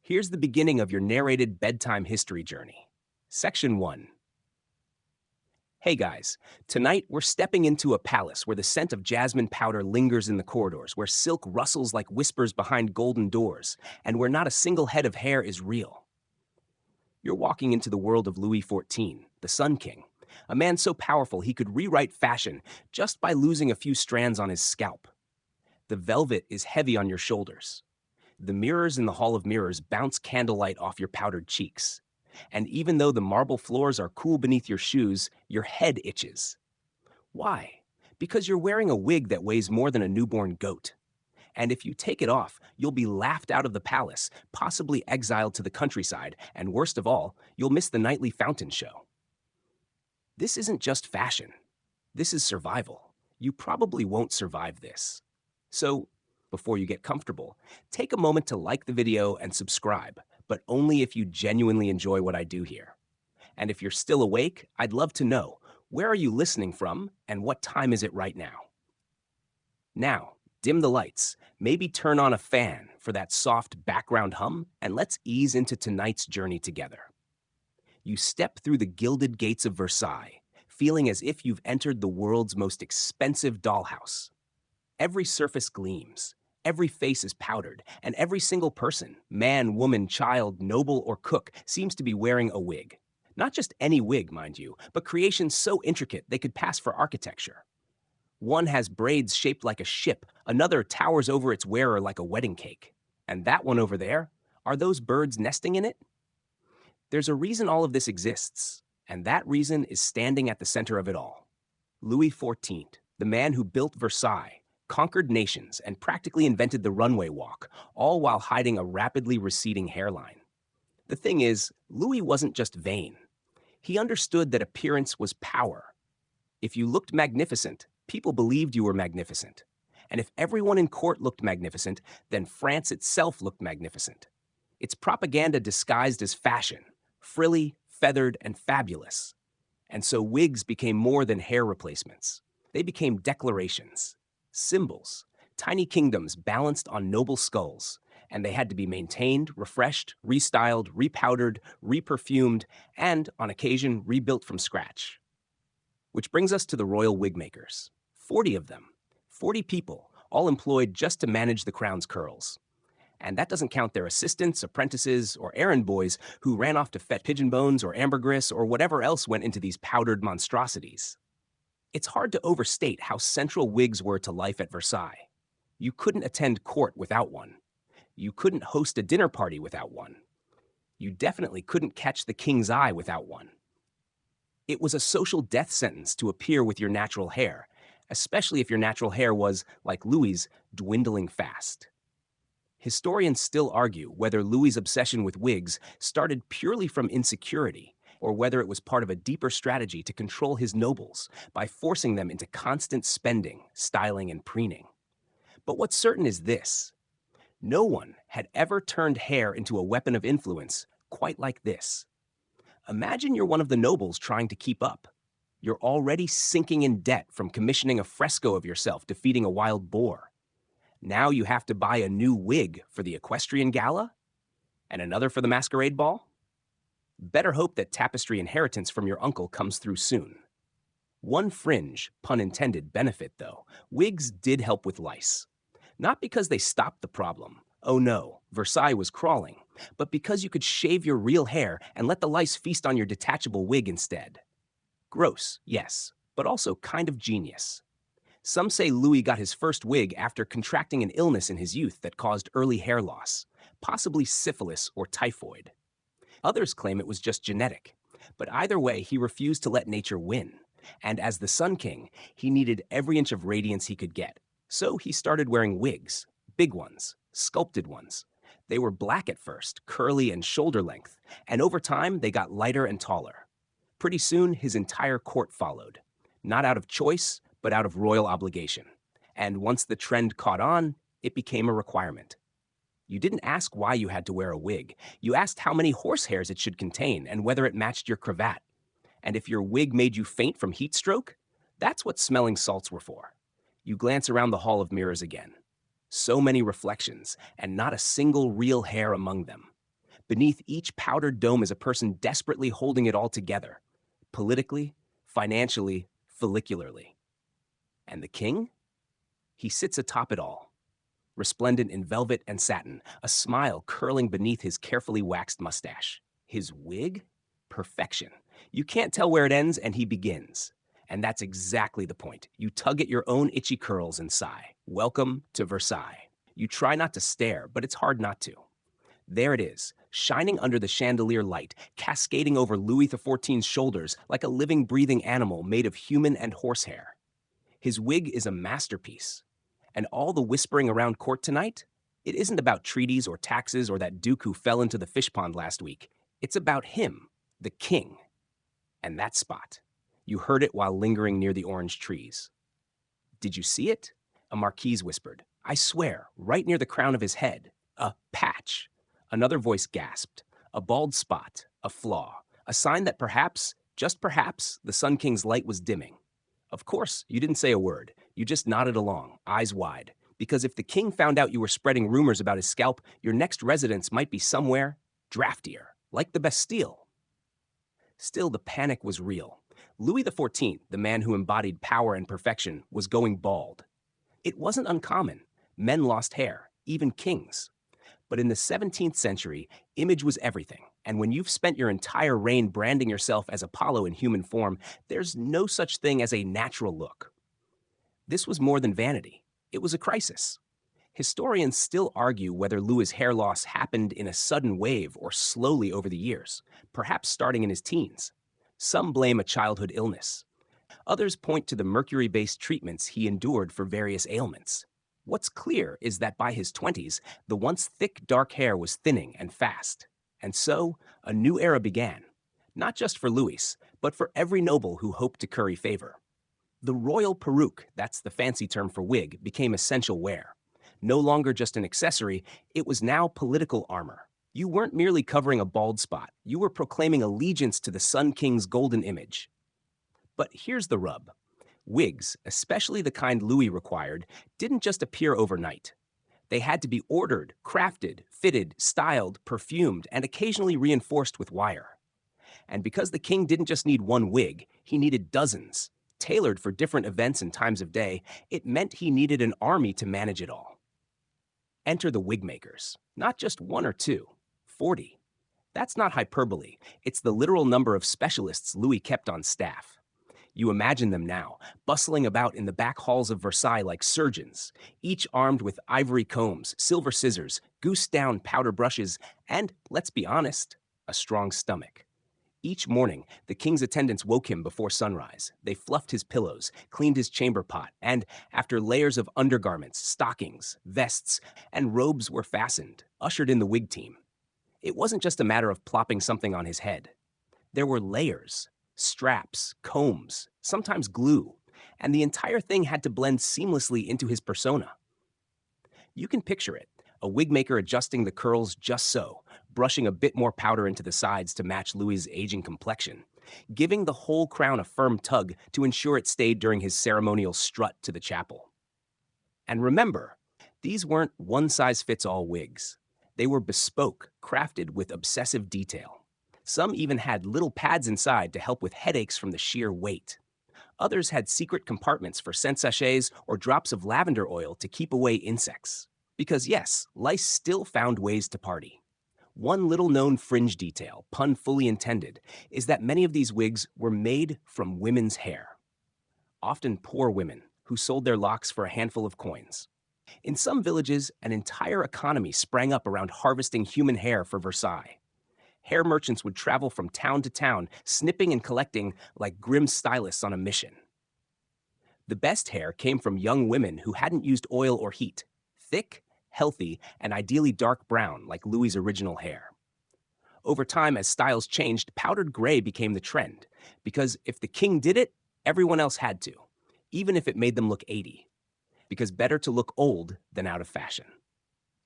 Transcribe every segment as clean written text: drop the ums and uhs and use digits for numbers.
Here's the beginning of your narrated bedtime history journey. Section 1. Hey guys, tonight we're stepping into a palace where the scent of jasmine powder lingers in the corridors, where silk rustles like whispers behind golden doors, and where not a single head of hair is real. You're walking into the world of Louis XIV, the Sun King, a man so powerful he could rewrite fashion just by losing a few strands on his scalp. The velvet is heavy on your shoulders. The mirrors in the Hall of Mirrors bounce candlelight off your powdered cheeks. And even though the marble floors are cool beneath your shoes, your head itches. Why? Because you're wearing a wig that weighs more than a newborn goat. And if you take it off, you'll be laughed out of the palace, possibly exiled to the countryside, and worst of all, you'll miss the nightly fountain show. This isn't just fashion. This is survival. You probably won't survive this. So, before you get comfortable, take a moment to like the video and subscribe, but only if you genuinely enjoy what I do here. And if you're still awake, I'd love to know, where are you listening from and what time is it right now? Now, dim the lights, maybe turn on a fan for that soft background hum, and let's ease into tonight's journey together. You step through the gilded gates of Versailles, feeling as if you've entered the world's most expensive dollhouse. Every surface gleams, every face is powdered, and every single person, man, woman, child, noble, or cook, seems to be wearing a wig. Not just any wig, mind you, but creations so intricate they could pass for architecture. One has braids shaped like a ship, another towers over its wearer like a wedding cake. And that one over there, are those birds nesting in it? There's a reason all of this exists, and that reason is standing at the center of it all. Louis XIV, the man who built Versailles, conquered nations, and practically invented the runway walk, all while hiding a rapidly receding hairline. The thing is, Louis wasn't just vain. He understood that appearance was power. If you looked magnificent, people believed you were magnificent. And if everyone in court looked magnificent, then France itself looked magnificent. It's propaganda disguised as fashion, frilly, feathered, and fabulous. And so wigs became more than hair replacements. They became declarations. Symbols, tiny kingdoms balanced on noble skulls, and they had to be maintained, refreshed, restyled, repowdered, reperfumed, and, on occasion, rebuilt from scratch. Which brings us to the royal wigmakers. 40 of them. 40 people, all employed just to manage the crown's curls. And that doesn't count their assistants, apprentices, or errand boys who ran off to fetch pigeon bones or ambergris or whatever else went into these powdered monstrosities. It's hard to overstate how central wigs were to life at Versailles. You couldn't attend court without one. You couldn't host a dinner party without one. You definitely couldn't catch the king's eye without one. It was a social death sentence to appear with your natural hair, especially if your natural hair was, like Louis's, dwindling fast. Historians still argue whether Louis's obsession with wigs started purely from insecurity, or whether it was part of a deeper strategy to control his nobles by forcing them into constant spending, styling, and preening. But what's certain is this: no one had ever turned hair into a weapon of influence quite like this. Imagine you're one of the nobles trying to keep up. You're already sinking in debt from commissioning a fresco of yourself defeating a wild boar. Now you have to buy a new wig for the equestrian gala? And another for the masquerade ball? Better hope that tapestry inheritance from your uncle comes through soon. One fringe, pun intended, benefit, though. Wigs did help with lice. Not because they stopped the problem. Oh no, Versailles was crawling. But because you could shave your real hair and let the lice feast on your detachable wig instead. Gross, yes, but also kind of genius. Some say Louis got his first wig after contracting an illness in his youth that caused early hair loss, possibly syphilis or typhoid. Others claim it was just genetic, but either way, he refused to let nature win. And as the Sun King, he needed every inch of radiance he could get. So he started wearing wigs, big ones, sculpted ones. They were black at first, curly and shoulder length, and over time they got lighter and taller. Pretty soon, his entire court followed, not out of choice, but out of royal obligation. And once the trend caught on, it became a requirement. You didn't ask why you had to wear a wig. You asked how many horsehairs it should contain and whether it matched your cravat. And if your wig made you faint from heat stroke, that's what smelling salts were for. You glance around the Hall of Mirrors again. So many reflections, and not a single real hair among them. Beneath each powdered dome is a person desperately holding it all together, politically, financially, follicularly. And the king? He sits atop it all, resplendent in velvet and satin, a smile curling beneath his carefully waxed mustache. His wig? Perfection. You can't tell where it ends and he begins. And that's exactly the point. You tug at your own itchy curls and sigh. Welcome to Versailles. You try not to stare, but it's hard not to. There it is, shining under the chandelier light, cascading over Louis XIV's shoulders like a living, breathing animal made of human and horsehair. His wig is a masterpiece. And all the whispering around court tonight? It isn't about treaties or taxes or that duke who fell into the fish pond last week. It's about him, the king. And that spot. You heard it while lingering near the orange trees. Did you see it? A marquise whispered. I swear, right near the crown of his head. A patch. Another voice gasped. A bald spot, a flaw, a sign that perhaps, just perhaps, the Sun King's light was dimming. Of course, you didn't say a word. You just nodded along, eyes wide. Because if the king found out you were spreading rumors about his scalp, your next residence might be somewhere draftier, like the Bastille. Still, the panic was real. Louis XIV, the man who embodied power and perfection, was going bald. It wasn't uncommon. Men lost hair, even kings. But in the 17th century, image was everything. And when you've spent your entire reign branding yourself as Apollo in human form, there's no such thing as a natural look. This was more than vanity. It was a crisis. Historians still argue whether Louis's hair loss happened in a sudden wave or slowly over the years, perhaps starting in his teens. Some blame a childhood illness. Others point to the mercury-based treatments he endured for various ailments. What's clear is that by his 20s, the once thick, dark hair was thinning and fast. And so, a new era began. Not just for Louis, but for every noble who hoped to curry favor. The royal peruke, that's the fancy term for wig, became essential wear. No longer just an accessory, it was now political armor. You weren't merely covering a bald spot, you were proclaiming allegiance to the Sun King's golden image. But here's the rub. Wigs, especially the kind Louis required, didn't just appear overnight. They had to be ordered, crafted, fitted, styled, perfumed, and occasionally reinforced with wire. And because the king didn't just need one wig, he needed dozens. Tailored for different events and times of day, it meant he needed an army to manage it all. Enter the Wigmakers. Not just one or two, 40. That's not hyperbole. It's the literal number of specialists Louis kept on staff. You imagine them now, bustling about in the back halls of Versailles like surgeons, each armed with ivory combs, silver scissors, goose-down powder brushes, and, let's be honest, a strong stomach. Each morning, the king's attendants woke him before sunrise. They fluffed his pillows, cleaned his chamber pot, and, after layers of undergarments, stockings, vests, and robes were fastened, ushered in the wig team. It wasn't just a matter of plopping something on his head. There were layers, straps, combs, sometimes glue, and the entire thing had to blend seamlessly into his persona. You can picture it, a wigmaker adjusting the curls just so, brushing a bit more powder into the sides to match Louis's aging complexion, giving the whole crown a firm tug to ensure it stayed during his ceremonial strut to the chapel. And remember, these weren't one-size-fits-all wigs. They were bespoke, crafted with obsessive detail. Some even had little pads inside to help with headaches from the sheer weight. Others had secret compartments for scent sachets or drops of lavender oil to keep away insects. Because yes, lice still found ways to party. One little-known fringe detail, pun fully intended, is that many of these wigs were made from women's hair. Often poor women who sold their locks for a handful of coins. In some villages, an entire economy sprang up around harvesting human hair for Versailles. Hair merchants would travel from town to town, snipping and collecting like grim stylists on a mission. The best hair came from young women who hadn't used oil or heat, thick, healthy, and ideally dark brown like Louis's original hair. Over time, as styles changed, powdered gray became the trend, because if the king did it, everyone else had to, even if it made them look 80. Because better to look old than out of fashion.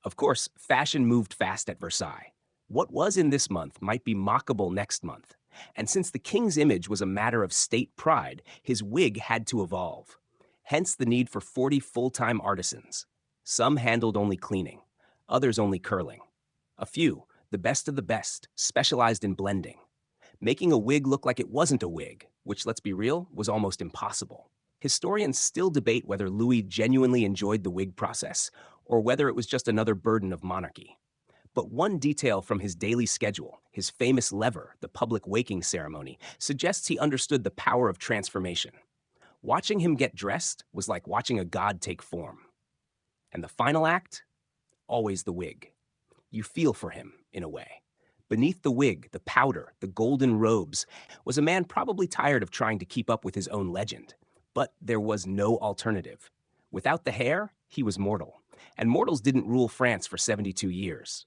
Of course, fashion moved fast at Versailles. What was in this month might be mockable next month. And since the king's image was a matter of state pride, his wig had to evolve. Hence the need for 40 full-time artisans. Some handled only cleaning, others only curling. A few, the best of the best, specialized in blending, making a wig look like it wasn't a wig, which, let's be real, was almost impossible. Historians still debate whether Louis genuinely enjoyed the wig process or whether it was just another burden of monarchy. But one detail from his daily schedule, his famous lever, the public waking ceremony, suggests he understood the power of transformation. Watching him get dressed was like watching a god take form. And the final act? Always the wig. You feel for him, in a way. Beneath the wig, the powder, the golden robes, was a man probably tired of trying to keep up with his own legend. But there was no alternative. Without the hair, he was mortal. And mortals didn't rule France for 72 years.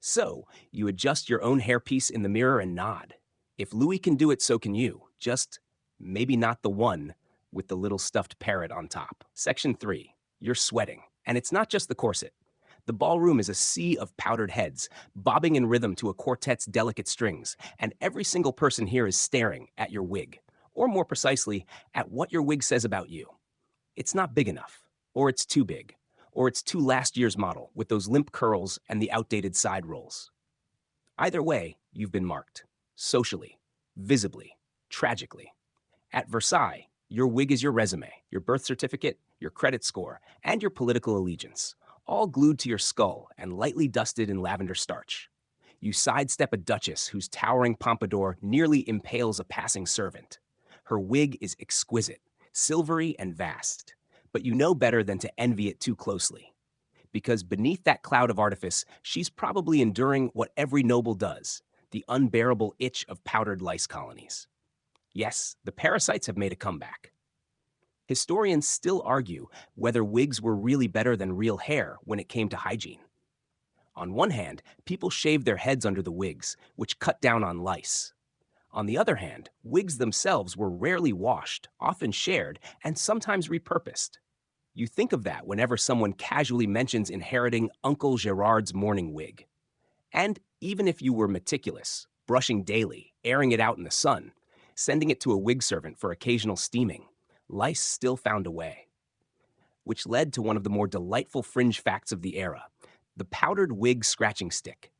So, you adjust your own hairpiece in the mirror and nod. If Louis can do it, so can you. Just maybe not the one with the little stuffed parrot on top. Section 3. You're sweating. And it's not just the corset. The ballroom is a sea of powdered heads, bobbing in rhythm to a quartet's delicate strings, and every single person here is staring at your wig, or more precisely, at what your wig says about you. It's not big enough, or it's too big, or it's too last year's model with those limp curls and the outdated side rolls. Either way, you've been marked. Socially, visibly, tragically. At Versailles, your wig is your resume, your birth certificate, your credit score, and your political allegiance, all glued to your skull and lightly dusted in lavender starch. You sidestep a duchess whose towering pompadour nearly impales a passing servant. Her wig is exquisite, silvery and vast, but you know better than to envy it too closely. Because beneath that cloud of artifice, she's probably enduring what every noble does, the unbearable itch of powdered lice colonies. Yes, the parasites have made a comeback. Historians still argue whether wigs were really better than real hair when it came to hygiene. On one hand, people shaved their heads under the wigs, which cut down on lice. On the other hand, wigs themselves were rarely washed, often shared, and sometimes repurposed. You think of that whenever someone casually mentions inheriting Uncle Gerard's morning wig. And even if you were meticulous, brushing daily, airing it out in the sun, sending it to a wig servant for occasional steaming, lice still found a way. Which led to one of the more delightful fringe facts of the era, the powdered wig scratching stick.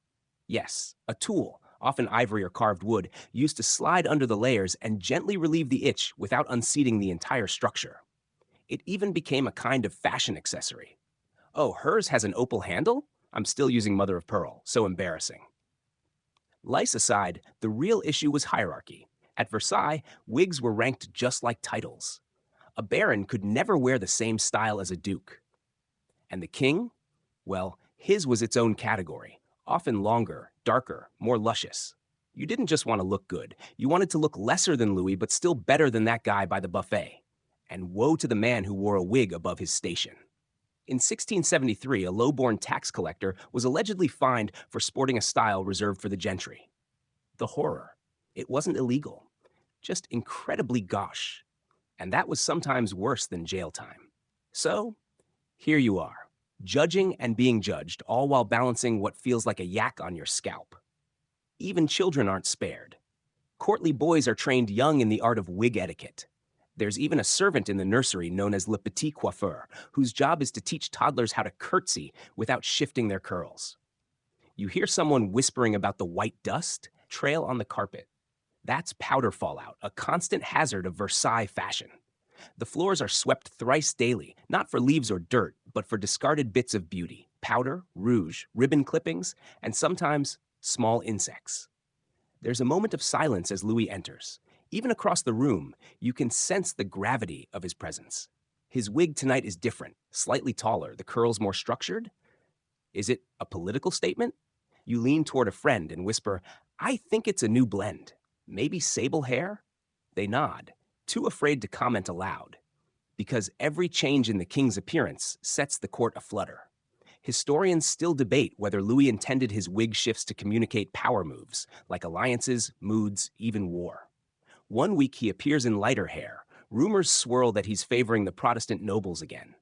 Yes, a tool, often ivory or carved wood, used to slide under the layers and gently relieve the itch without unseating the entire structure. It even became a kind of fashion accessory. Oh, hers has an opal handle? I'm still using mother of pearl, so embarrassing. Lice aside, the real issue was hierarchy. At Versailles, wigs were ranked just like titles. A baron could never wear the same style as a duke. And the king? Well, his was its own category, often longer, darker, more luscious. You didn't just want to look good. You wanted to look lesser than Louis, but still better than that guy by the buffet. And woe to the man who wore a wig above his station. In 1673, a low-born tax collector was allegedly fined for sporting a style reserved for the gentry. The horror. It wasn't illegal, just incredibly gauche. And that was sometimes worse than jail time. So, here you are, judging and being judged, all while balancing what feels like a yak on your scalp. Even children aren't spared. Courtly boys are trained young in the art of wig etiquette. There's even a servant in the nursery known as le petit coiffeur, whose job is to teach toddlers how to curtsy without shifting their curls. You hear someone whispering about the white dust trail on the carpet. That's powder fallout, a constant hazard of Versailles fashion. The floors are swept thrice daily, not for leaves or dirt, but for discarded bits of beauty, powder, rouge, ribbon clippings, and sometimes small insects. There's a moment of silence as Louis enters. Even across the room, you can sense the gravity of his presence. His wig tonight is different, slightly taller, the curls more structured. Is it a political statement? You lean toward a friend and whisper, "I think it's a new blend. Maybe sable hair?" They nod, too afraid to comment aloud, because every change in the king's appearance sets the court aflutter. Historians still debate whether Louis intended his wig shifts to communicate power moves, like alliances, moods, even war. One week he appears in lighter hair. Rumors swirl that he's favoring the Protestant nobles again.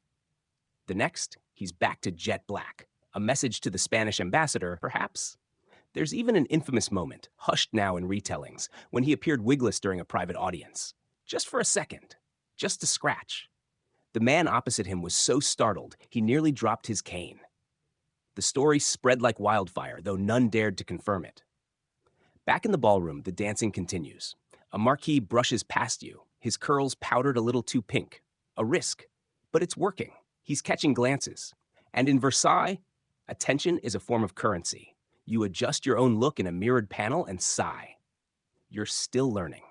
The next, he's back to jet black, a message to the Spanish ambassador, perhaps? There's even an infamous moment, hushed now in retellings, when he appeared wigless during a private audience. Just for a second. Just to scratch. The man opposite him was so startled, he nearly dropped his cane. The story spread like wildfire, though none dared to confirm it. Back in the ballroom, the dancing continues. A marquis brushes past you, his curls powdered a little too pink. A risk, but it's working. He's catching glances. And in Versailles, attention is a form of currency. You adjust your own look in a mirrored panel and sigh. You're still learning.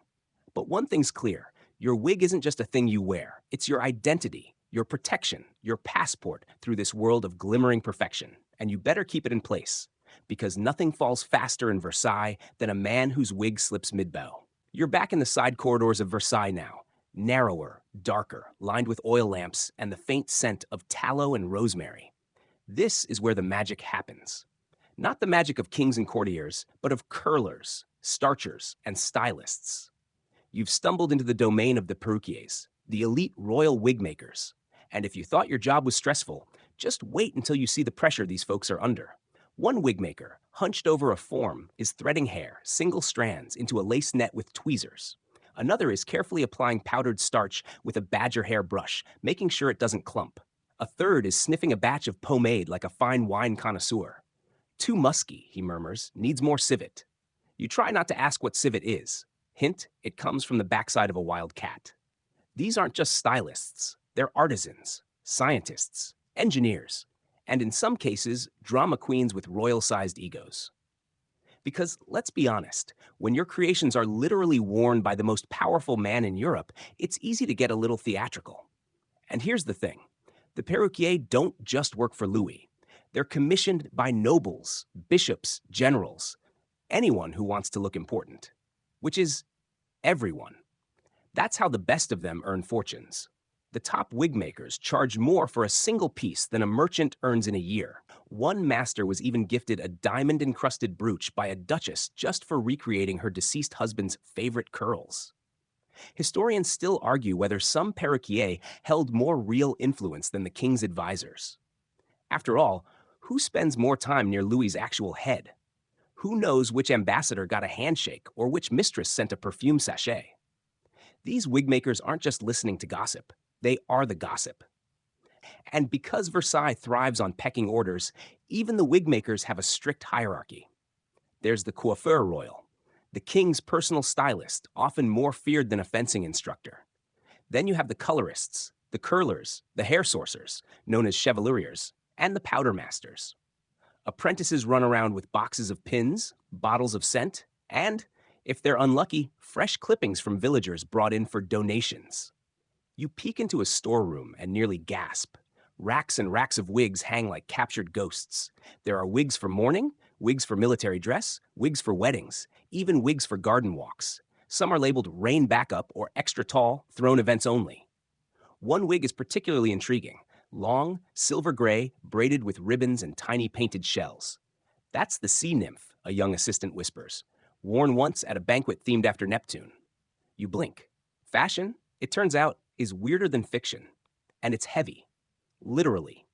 But one thing's clear. Your wig isn't just a thing you wear. It's your identity, your protection, your passport through this world of glimmering perfection. And you better keep it in place, because nothing falls faster in Versailles than a man whose wig slips mid-bow. You're back in the side corridors of Versailles now, narrower, darker, lined with oil lamps and the faint scent of tallow and rosemary. This is where the magic happens. Not the magic of kings and courtiers, but of curlers, starchers, and stylists. You've stumbled into the domain of the perruquiers, the elite royal wigmakers. And if you thought your job was stressful, just wait until you see the pressure these folks are under. One wigmaker, hunched over a form, is threading hair, single strands, into a lace net with tweezers. Another is carefully applying powdered starch with a badger hair brush, making sure it doesn't clump. A third is sniffing a batch of pomade like a fine wine connoisseur. Too musky, he murmurs, needs more civet. You try not to ask what civet is. Hint, it comes from the backside of a wild cat. These aren't just stylists. They're artisans, scientists, engineers, and in some cases, drama queens with royal-sized egos. Because, let's be honest, when your creations are literally worn by the most powerful man in Europe, it's easy to get a little theatrical. And here's the thing. The perruquiers don't just work for Louis. They're commissioned by nobles, bishops, generals, anyone who wants to look important, which is everyone. That's how the best of them earn fortunes. The top wig makers charge more for a single piece than a merchant earns in a year. One master was even gifted a diamond-encrusted brooch by a duchess just for recreating her deceased husband's favorite curls. Historians still argue whether some perruquier held more real influence than the king's advisors. After all, who spends more time near Louis's actual head? Who knows which ambassador got a handshake or which mistress sent a perfume sachet? These wigmakers aren't just listening to gossip. They are the gossip. And because Versailles thrives on pecking orders, even the wigmakers have a strict hierarchy. There's the coiffeur royal, the king's personal stylist, often more feared than a fencing instructor. Then you have the colorists, the curlers, the hair sourcers, known as cheveluriers, and the powder masters. Apprentices run around with boxes of pins, bottles of scent, and, if they're unlucky, fresh clippings from villagers brought in for donations. You peek into a storeroom and nearly gasp. Racks and racks of wigs hang like captured ghosts. There are wigs for mourning, wigs for military dress, wigs for weddings, even wigs for garden walks. Some are labeled rain backup or extra tall, throne events only. One wig is particularly intriguing. Long, silver gray, braided with ribbons and tiny painted shells. That's the sea nymph, a young assistant whispers, worn once at a banquet themed after Neptune. You blink. Fashion, it turns out, is weirder than fiction. And it's heavy. Literally.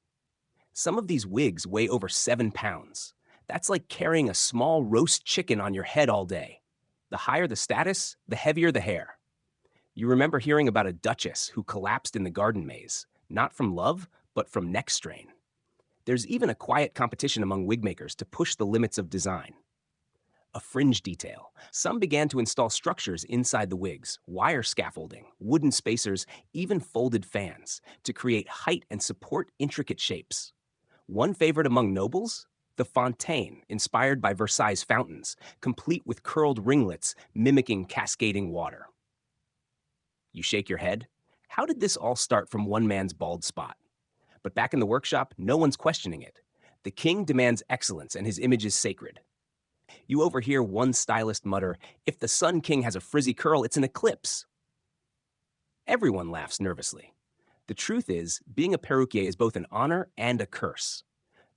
Some of these wigs weigh over 7 pounds. That's like carrying a small roast chicken on your head all day. The higher the status, the heavier the hair. You remember hearing about a duchess who collapsed in the garden maze, not from love, but from neck strain. There's even a quiet competition among wigmakers to push the limits of design. A fringe detail. Some began to install structures inside the wigs, wire scaffolding, wooden spacers, even folded fans, to create height and support intricate shapes. One favorite among nobles? The fontaine, inspired by Versailles fountains, complete with curled ringlets mimicking cascading water. You shake your head? How did this all start from one man's bald spot? But back in the workshop, no one's questioning it. The king demands excellence and his image is sacred. You overhear one stylist mutter, "If the Sun King has a frizzy curl, it's an eclipse." Everyone laughs nervously. The truth is, being a perruquier is both an honor and a curse.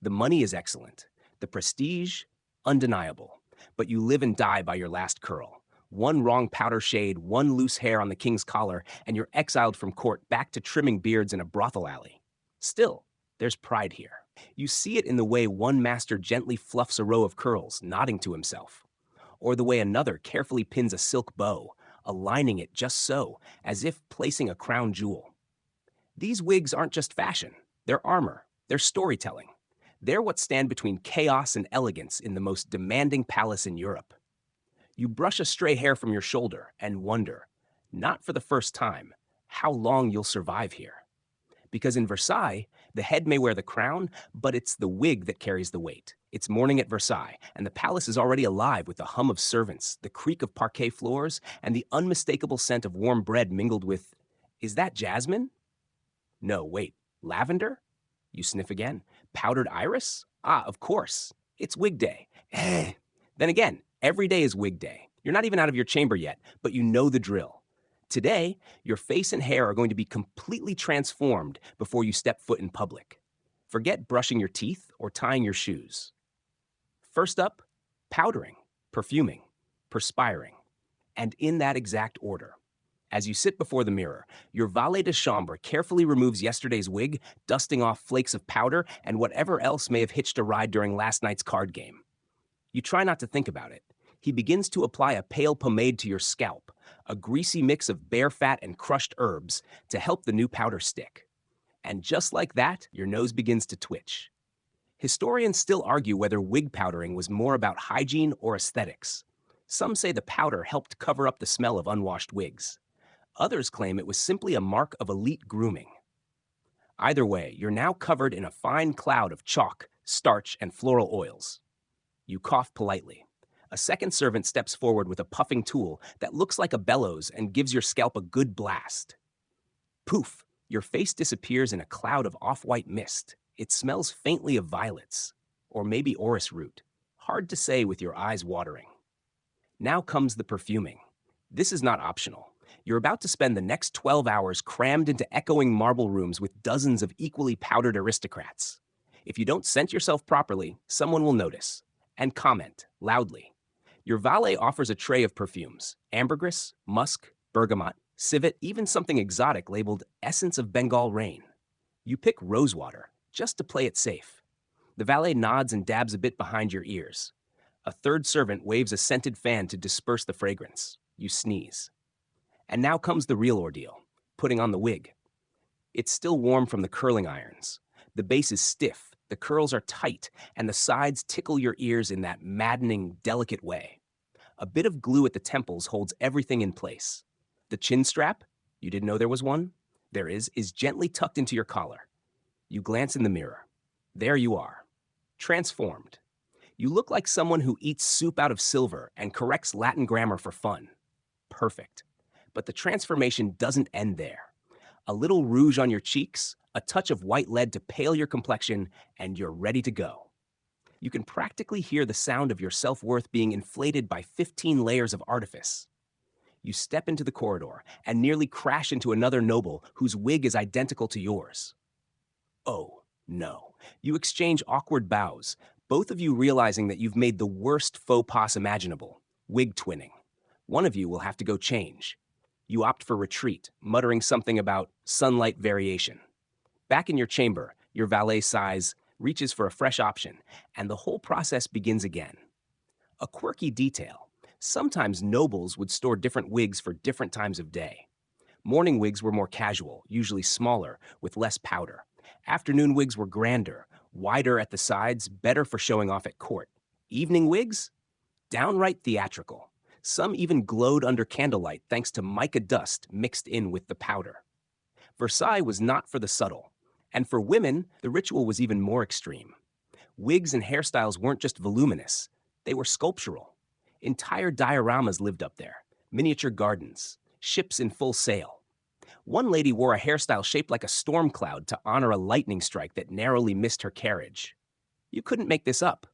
The money is excellent. The prestige, undeniable. But you live and die by your last curl. One wrong powder shade, one loose hair on the king's collar, and you're exiled from court back to trimming beards in a brothel alley. Still, there's pride here. You see it in the way one master gently fluffs a row of curls, nodding to himself. Or the way another carefully pins a silk bow, aligning it just so, as if placing a crown jewel. These wigs aren't just fashion. They're armor. They're storytelling. They're what stand between chaos and elegance in the most demanding palace in Europe. You brush a stray hair from your shoulder and wonder, not for the first time, how long you'll survive here. Because in Versailles, the head may wear the crown, but it's the wig that carries the weight. It's morning at Versailles, and the palace is already alive with the hum of servants, the creak of parquet floors, and the unmistakable scent of warm bread mingled with, is that jasmine? No, wait, lavender? You sniff again. Powdered iris? Ah, of course. It's wig day. Then again, every day is wig day. You're not even out of your chamber yet, but you know the drill. Today, your face and hair are going to be completely transformed before you step foot in public. Forget brushing your teeth or tying your shoes. First up, powdering, perfuming, perspiring, and in that exact order. As you sit before the mirror, your valet de chambre carefully removes yesterday's wig, dusting off flakes of powder and whatever else may have hitched a ride during last night's card game. You try not to think about it. He begins to apply a pale pomade to your scalp, a greasy mix of bear fat and crushed herbs to help the new powder stick. And just like that, your nose begins to twitch. Historians still argue whether wig powdering was more about hygiene or aesthetics. Some say the powder helped cover up the smell of unwashed wigs. Others claim it was simply a mark of elite grooming. Either way, you're now covered in a fine cloud of chalk, starch, and floral oils. You cough politely. A second servant steps forward with a puffing tool that looks like a bellows and gives your scalp a good blast. Poof! Your face disappears in a cloud of off-white mist. It smells faintly of violets, or maybe orris root. Hard to say with your eyes watering. Now comes the perfuming. This is not optional. You're about to spend the next 12 hours crammed into echoing marble rooms with dozens of equally powdered aristocrats. If you don't scent yourself properly, someone will notice and comment loudly. Your valet offers a tray of perfumes: ambergris, musk, bergamot, civet, even something exotic labeled Essence of Bengal Rain. You pick rosewater, just to play it safe. The valet nods and dabs a bit behind your ears. A third servant waves a scented fan to disperse the fragrance. You sneeze. And now comes the real ordeal, putting on the wig. It's still warm from the curling irons. The base is stiff, the curls are tight, and the sides tickle your ears in that maddening, delicate way. A bit of glue at the temples holds everything in place. The chin strap, you didn't know there was one? There is gently tucked into your collar. You glance in the mirror. There you are, transformed. You look like someone who eats soup out of silver and corrects Latin grammar for fun. Perfect. But the transformation doesn't end there. A little rouge on your cheeks, a touch of white lead to pale your complexion, and you're ready to go. You can practically hear the sound of your self-worth being inflated by 15 layers of artifice. You step into the corridor and nearly crash into another noble whose wig is identical to yours. Oh, no. You exchange awkward bows, both of you realizing that you've made the worst faux pas imaginable, wig twinning. One of you will have to go change. You opt for retreat, muttering something about sunlight variation. Back in your chamber, your valet sighs, reaches for a fresh option, and the whole process begins again. A quirky detail. Sometimes nobles would store different wigs for different times of day. Morning wigs were more casual, usually smaller, with less powder. Afternoon wigs were grander, wider at the sides, better for showing off at court. Evening wigs? Downright theatrical. Some even glowed under candlelight thanks to mica dust mixed in with the powder. Versailles was not for the subtle. And for women, the ritual was even more extreme. Wigs and hairstyles weren't just voluminous, they were sculptural. Entire dioramas lived up there, miniature gardens, ships in full sail. One lady wore a hairstyle shaped like a storm cloud to honor a lightning strike that narrowly missed her carriage. You couldn't make this up.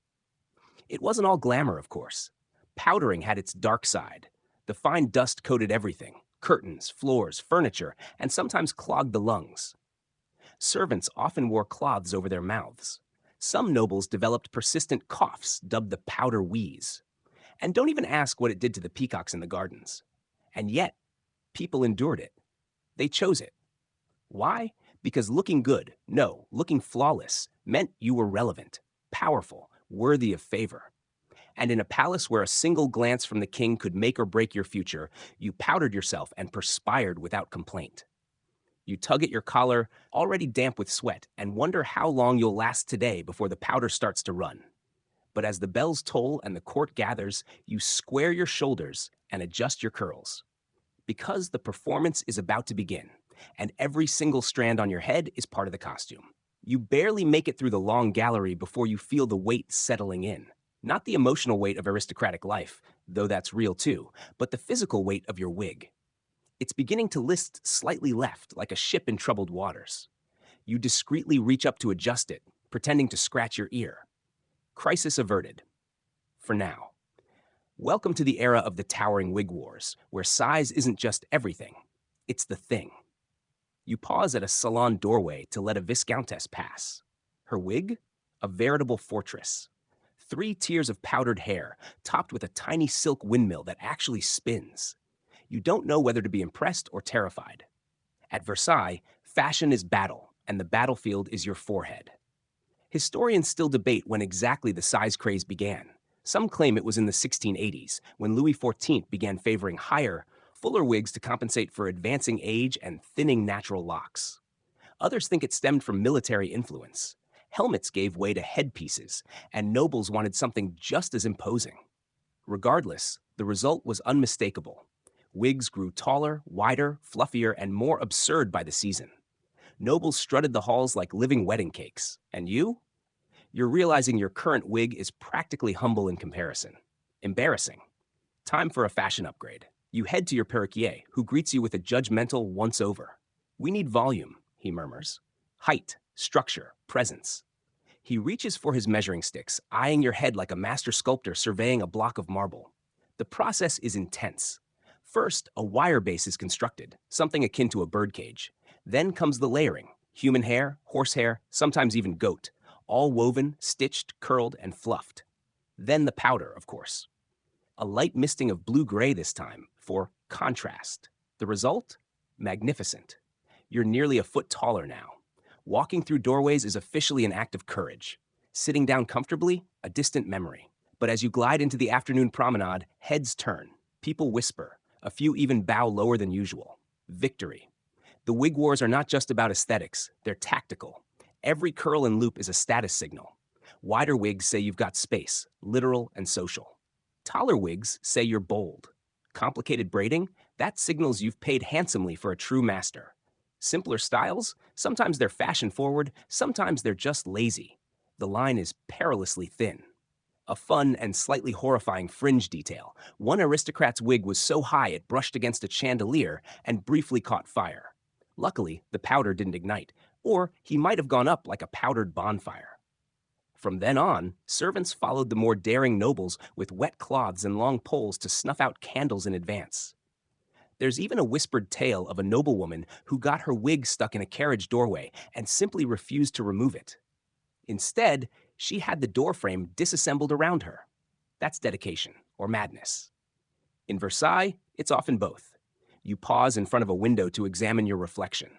It wasn't all glamour, of course. Powdering had its dark side. The fine dust coated everything: curtains, floors, furniture, and sometimes clogged the lungs. Servants often wore cloths over their mouths. Some nobles developed persistent coughs, dubbed the powder wheeze. And don't even ask what it did to the peacocks in the gardens. And yet, people endured it. They chose it. Why? Because looking good, no, looking flawless, meant you were relevant, powerful, worthy of favor. And in a palace where a single glance from the king could make or break your future, you powdered yourself and perspired without complaint. You tug at your collar, already damp with sweat, and wonder how long you'll last today before the powder starts to run. But as the bells toll and the court gathers, you square your shoulders and adjust your curls. Because the performance is about to begin, and every single strand on your head is part of the costume. You barely make it through the long gallery before you feel the weight settling in. Not the emotional weight of aristocratic life, though that's real too, but the physical weight of your wig. It's beginning to list slightly left, like a ship in troubled waters. You discreetly reach up to adjust it, pretending to scratch your ear. Crisis averted. For now. Welcome to the era of the towering wig wars, where size isn't just everything, it's the thing. You pause at a salon doorway to let a viscountess pass. Her wig? A veritable fortress. 3 tiers of powdered hair, topped with a tiny silk windmill that actually spins. You don't know whether to be impressed or terrified. At Versailles, fashion is battle, and the battlefield is your forehead. Historians still debate when exactly the size craze began. Some claim it was in the 1680s, when Louis XIV began favoring higher, fuller wigs to compensate for advancing age and thinning natural locks. Others think it stemmed from military influence. Helmets gave way to headpieces, and nobles wanted something just as imposing. Regardless, the result was unmistakable. Wigs grew taller, wider, fluffier, and more absurd by the season. Nobles strutted the halls like living wedding cakes. And you? You're realizing your current wig is practically humble in comparison. Embarrassing. Time for a fashion upgrade. You head to your perruquier, who greets you with a judgmental once-over. "We need volume," he murmurs. "Height, structure, presence." He reaches for his measuring sticks, eyeing your head like a master sculptor surveying a block of marble. The process is intense. First, a wire base is constructed, something akin to a birdcage. Then comes the layering: human hair, horsehair, sometimes even goat, all woven, stitched, curled, and fluffed. Then the powder, of course. A light misting of blue-gray this time, for contrast. The result? Magnificent. You're nearly a foot taller now. Walking through doorways is officially an act of courage. Sitting down comfortably, a distant memory. But as you glide into the afternoon promenade, heads turn. People whisper. A few even bow lower than usual. Victory. The wig wars are not just about aesthetics, they're tactical. Every curl and loop is a status signal. Wider wigs say you've got space, literal and social. Taller wigs say you're bold. Complicated braiding? That signals you've paid handsomely for a true master. Simpler styles? Sometimes they're fashion-forward, sometimes they're just lazy. The line is perilously thin. A fun and slightly horrifying fringe detail. One aristocrat's wig was so high it brushed against a chandelier and briefly caught fire. Luckily, the powder didn't ignite, or he might have gone up like a powdered bonfire. From then on, servants followed the more daring nobles with wet cloths and long poles to snuff out candles in advance. There's even a whispered tale of a noblewoman who got her wig stuck in a carriage doorway and simply refused to remove it. Instead, she had the doorframe disassembled around her. That's dedication, or madness. In Versailles, it's often both. You pause in front of a window to examine your reflection.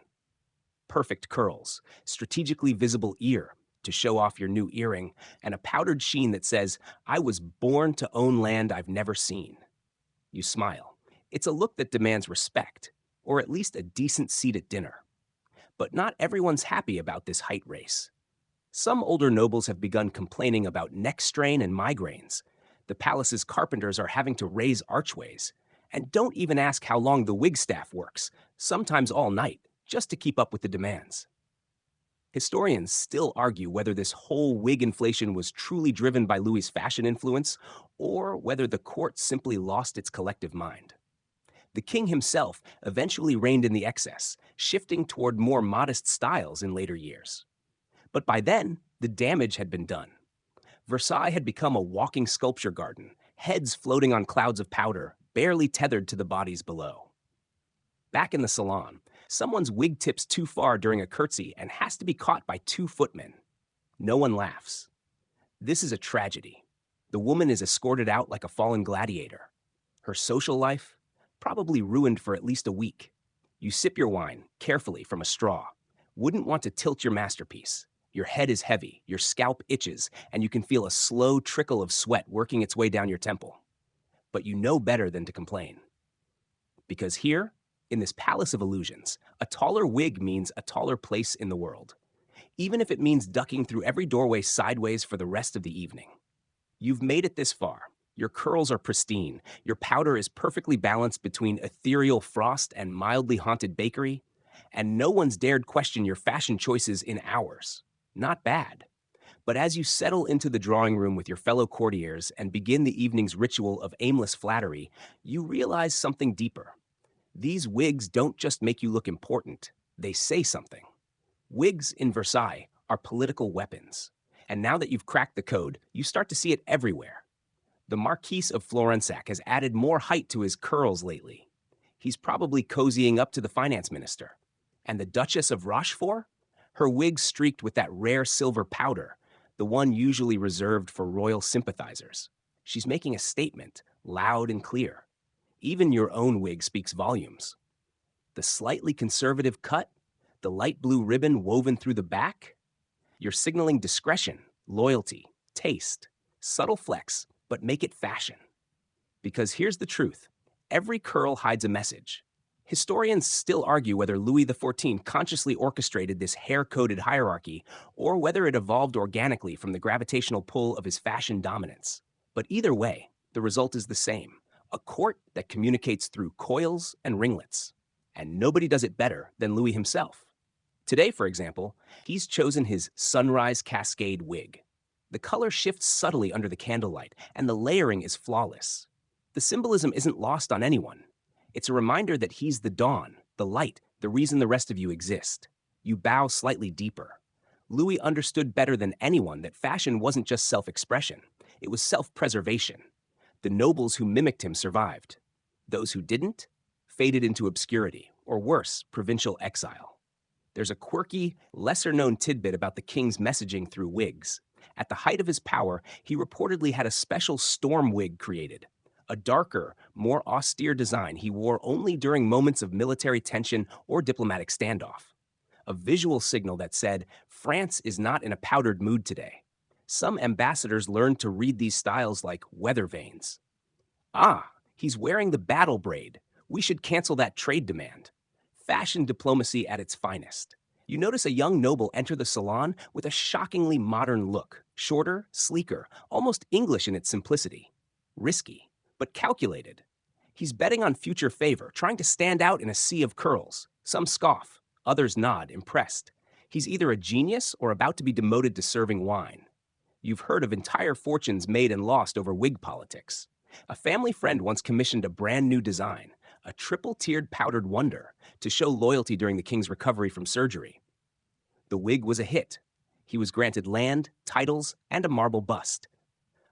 Perfect curls, strategically visible ear to show off your new earring, and a powdered sheen that says, "I was born to own land I've never seen." You smile. It's a look that demands respect, or at least a decent seat at dinner. But not everyone's happy about this height race. Some older nobles have begun complaining about neck strain and migraines. The palace's carpenters are having to raise archways. And don't even ask how long the wig staff works, sometimes all night, just to keep up with the demands. Historians still argue whether this whole wig inflation was truly driven by Louis's fashion influence, or whether the court simply lost its collective mind. The king himself eventually reined in the excess, shifting toward more modest styles in later years. But by then, the damage had been done. Versailles had become a walking sculpture garden, heads floating on clouds of powder, barely tethered to the bodies below. Back in the salon, someone's wig tips too far during a curtsy and has to be caught by 2 footmen. No one laughs. This is a tragedy. The woman is escorted out like a fallen gladiator. Her social life? Probably ruined for at least a week. You sip your wine, carefully, from a straw. Wouldn't want to tilt your masterpiece. Your head is heavy, your scalp itches, and you can feel a slow trickle of sweat working its way down your temple. But you know better than to complain. Because here, In this palace of illusions, a taller wig means a taller place in the world, even if it means ducking through every doorway sideways for the rest of the evening. You've made it this far. Your curls are pristine, your powder is perfectly balanced between ethereal frost and mildly haunted bakery, and no one's dared question your fashion choices in hours. Not bad. But as you settle into the drawing room with your fellow courtiers and begin the evening's ritual of aimless flattery, you realize something deeper. These wigs don't just make you look important, they say something. Wigs in Versailles are political weapons. And now that you've cracked the code, you start to see it everywhere. The Marquis of Florensac has added more height to his curls lately. He's probably cozying up to the finance minister. And the Duchess of Rochefort? Her wig streaked with that rare silver powder, the one usually reserved for royal sympathizers. She's making a statement, loud and clear. Even your own wig speaks volumes. The slightly conservative cut, the light blue ribbon woven through the back, you're signaling discretion, loyalty, taste, subtle flex, but make it fashion. Because here's the truth, every curl hides a message. Historians still argue whether Louis XIV consciously orchestrated this hair-coded hierarchy or whether it evolved organically from the gravitational pull of his fashion dominance. But either way, the result is the same, a court that communicates through coils and ringlets. And nobody does it better than Louis himself. Today, for example, he's chosen his Sunrise Cascade wig. The color shifts subtly under the candlelight, and the layering is flawless. The symbolism isn't lost on anyone. It's a reminder that he's the dawn, the light, the reason the rest of you exist. You bow slightly deeper. Louis understood better than anyone that fashion wasn't just self-expression, it was self-preservation. The nobles who mimicked him survived. Those who didn't faded into obscurity, or worse, provincial exile. There's a quirky, lesser-known tidbit about the king's messaging through wigs. At the height of his power, he reportedly had a special storm wig created, a darker, more austere design he wore only during moments of military tension or diplomatic standoff. A visual signal that said, France is not in a powdered mood today. Some ambassadors learned to read these styles like weather vanes. Ah, he's wearing the battle braid. We should cancel that trade demand. Fashion diplomacy at its finest. You notice a young noble enter the salon with a shockingly modern look, shorter, sleeker, almost English in its simplicity. Risky, but calculated. He's betting on future favor, trying to stand out in a sea of curls. Some scoff, others nod, impressed. He's either a genius or about to be demoted to serving wine. You've heard of entire fortunes made and lost over wig politics. A family friend once commissioned a brand new design, a triple-tiered powdered wonder, to show loyalty during the king's recovery from surgery. The wig was a hit. He was granted land, titles, and a marble bust.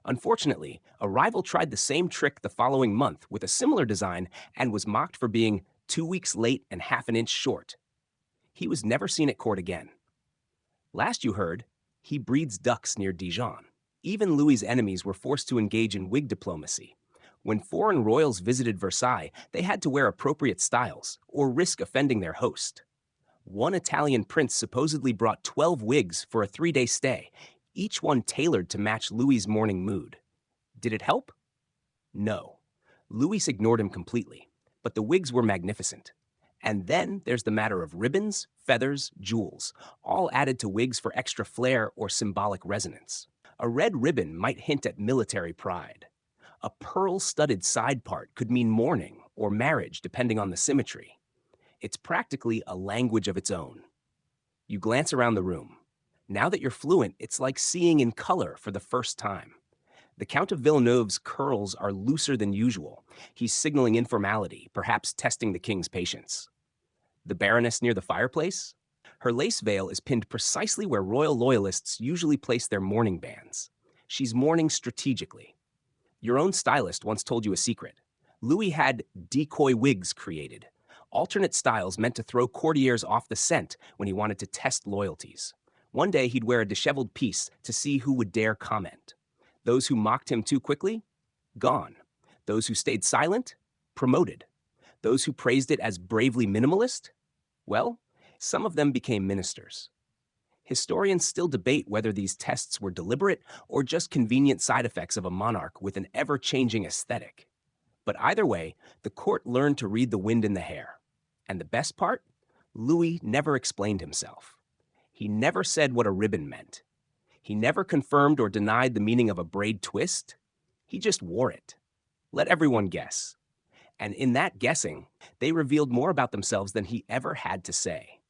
Unfortunately, a rival tried the same trick the following month with a similar design and was mocked for being 2 weeks late and half an inch short. He was never seen at court again. Last you heard, he breeds ducks near Dijon. Even Louis's enemies were forced to engage in wig diplomacy. When foreign royals visited Versailles, they had to wear appropriate styles or risk offending their host. One Italian prince supposedly brought 12 wigs for a 3-day stay, each one tailored to match Louis's morning mood. Did it help? No. Louis ignored him completely, but the wigs were magnificent. And then there's the matter of ribbons, feathers, jewels, all added to wigs for extra flair or symbolic resonance. A red ribbon might hint at military pride. A pearl-studded side part could mean mourning or marriage, depending on the symmetry. It's practically a language of its own. You glance around the room. Now that you're fluent, it's like seeing in color for the first time. The Count of Villeneuve's curls are looser than usual. He's signaling informality, perhaps testing the king's patience. The Baroness near the fireplace? Her lace veil is pinned precisely where royal loyalists usually place their mourning bands. She's mourning strategically. Your own stylist once told you a secret. Louis had decoy wigs created, alternate styles meant to throw courtiers off the scent when he wanted to test loyalties. One day he'd wear a disheveled piece to see who would dare comment. Those who mocked him too quickly? Gone. Those who stayed silent? Promoted. Those who praised it as bravely minimalist? Well, some of them became ministers. Historians still debate whether these tests were deliberate or just convenient side effects of a monarch with an ever-changing aesthetic. But either way, the court learned to read the wind in the hair. And the best part? Louis never explained himself. He never said what a ribbon meant. He never confirmed or denied the meaning of a braid twist. He just wore it. Let everyone guess. And in that guessing, they revealed more about themselves than he ever had to say.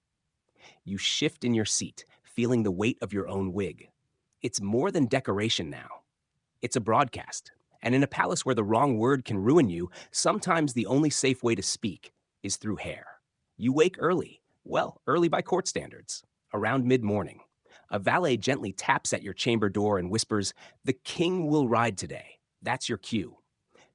You shift in your seat, feeling the weight of your own wig. It's more than decoration now. It's a broadcast. And in a palace where the wrong word can ruin you, sometimes the only safe way to speak is through hair. You wake early, well, early by court standards, around mid-morning. A valet gently taps at your chamber door and whispers, "The king will ride today." That's your cue.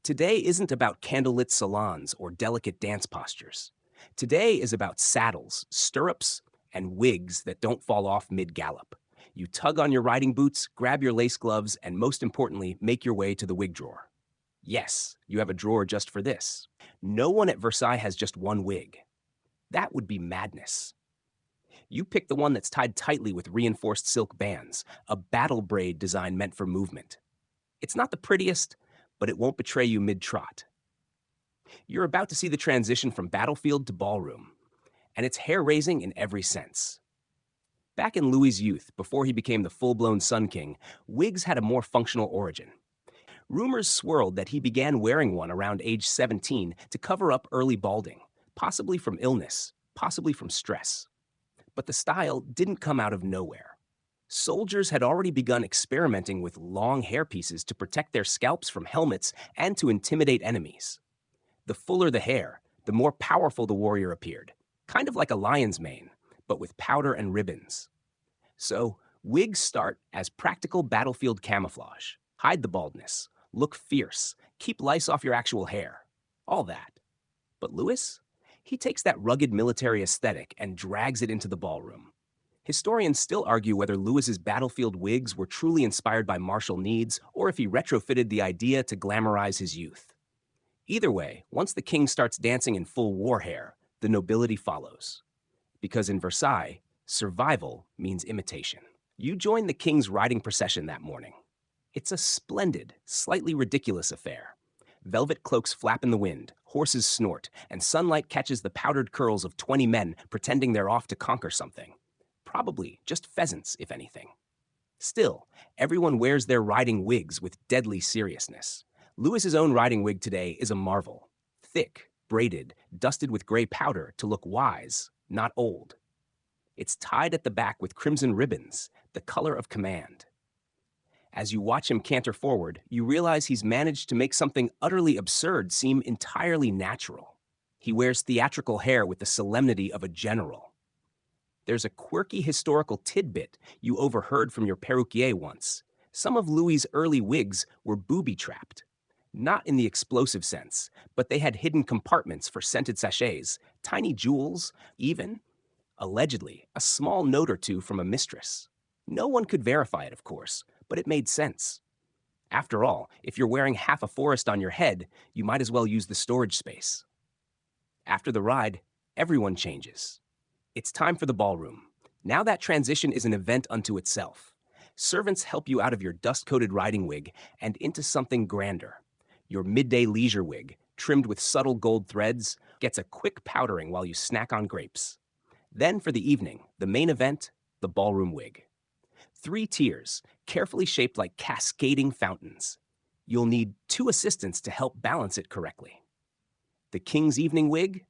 Today isn't about candlelit salons or delicate dance postures. Today is about saddles, stirrups, and wigs that don't fall off mid-gallop. You tug on your riding boots, grab your lace gloves, and most importantly, make your way to the wig drawer. Yes, you have a drawer just for this. No one at Versailles has just one wig. That would be madness. You pick the one that's tied tightly with reinforced silk bands, a battle braid design meant for movement. It's not the prettiest, but it won't betray you mid-trot. You're about to see the transition from battlefield to ballroom, and it's hair-raising in every sense. Back in Louis's youth, before he became the full-blown Sun King, wigs had a more functional origin. Rumors swirled that he began wearing one around age 17 to cover up early balding, possibly from illness, possibly from stress. But the style didn't come out of nowhere. Soldiers had already begun experimenting with long hairpieces to protect their scalps from helmets and to intimidate enemies. The fuller the hair, the more powerful the warrior appeared, kind of like a lion's mane, but with powder and ribbons. So, wigs start as practical battlefield camouflage. Hide the baldness, look fierce, keep lice off your actual hair, all that. But Louis? He takes that rugged military aesthetic and drags it into the ballroom. Historians still argue whether Louis's battlefield wigs were truly inspired by martial needs or if he retrofitted the idea to glamorize his youth. Either way, once the king starts dancing in full war hair, the nobility follows. Because in Versailles, survival means imitation. You join the king's riding procession that morning. It's a splendid, slightly ridiculous affair. Velvet cloaks flap in the wind, horses snort, and sunlight catches the powdered curls of 20 men pretending they're off to conquer something. Probably just pheasants, if anything. Still, everyone wears their riding wigs with deadly seriousness. Louis's own riding wig today is a marvel. Thick, braided, dusted with gray powder to look wise, not old. It's tied at the back with crimson ribbons, the color of command. As you watch him canter forward, you realize he's managed to make something utterly absurd seem entirely natural. He wears theatrical hair with the solemnity of a general. There's a quirky historical tidbit you overheard from your perruquier once. Some of Louis's early wigs were booby-trapped. Not in the explosive sense, but they had hidden compartments for scented sachets, tiny jewels, even, allegedly, a small note or two from a mistress. No one could verify it, of course, but it made sense. After all, if you're wearing half a forest on your head, you might as well use the storage space. After the ride, everyone changes. It's time for the ballroom. Now that transition is an event unto itself. Servants help you out of your dust-coated riding wig and into something grander. Your midday leisure wig, trimmed with subtle gold threads, gets a quick powdering while you snack on grapes. Then for the evening, the main event, the ballroom wig. 3 tiers, carefully shaped like cascading fountains. You'll need 2 assistants to help balance it correctly. The king's evening wig?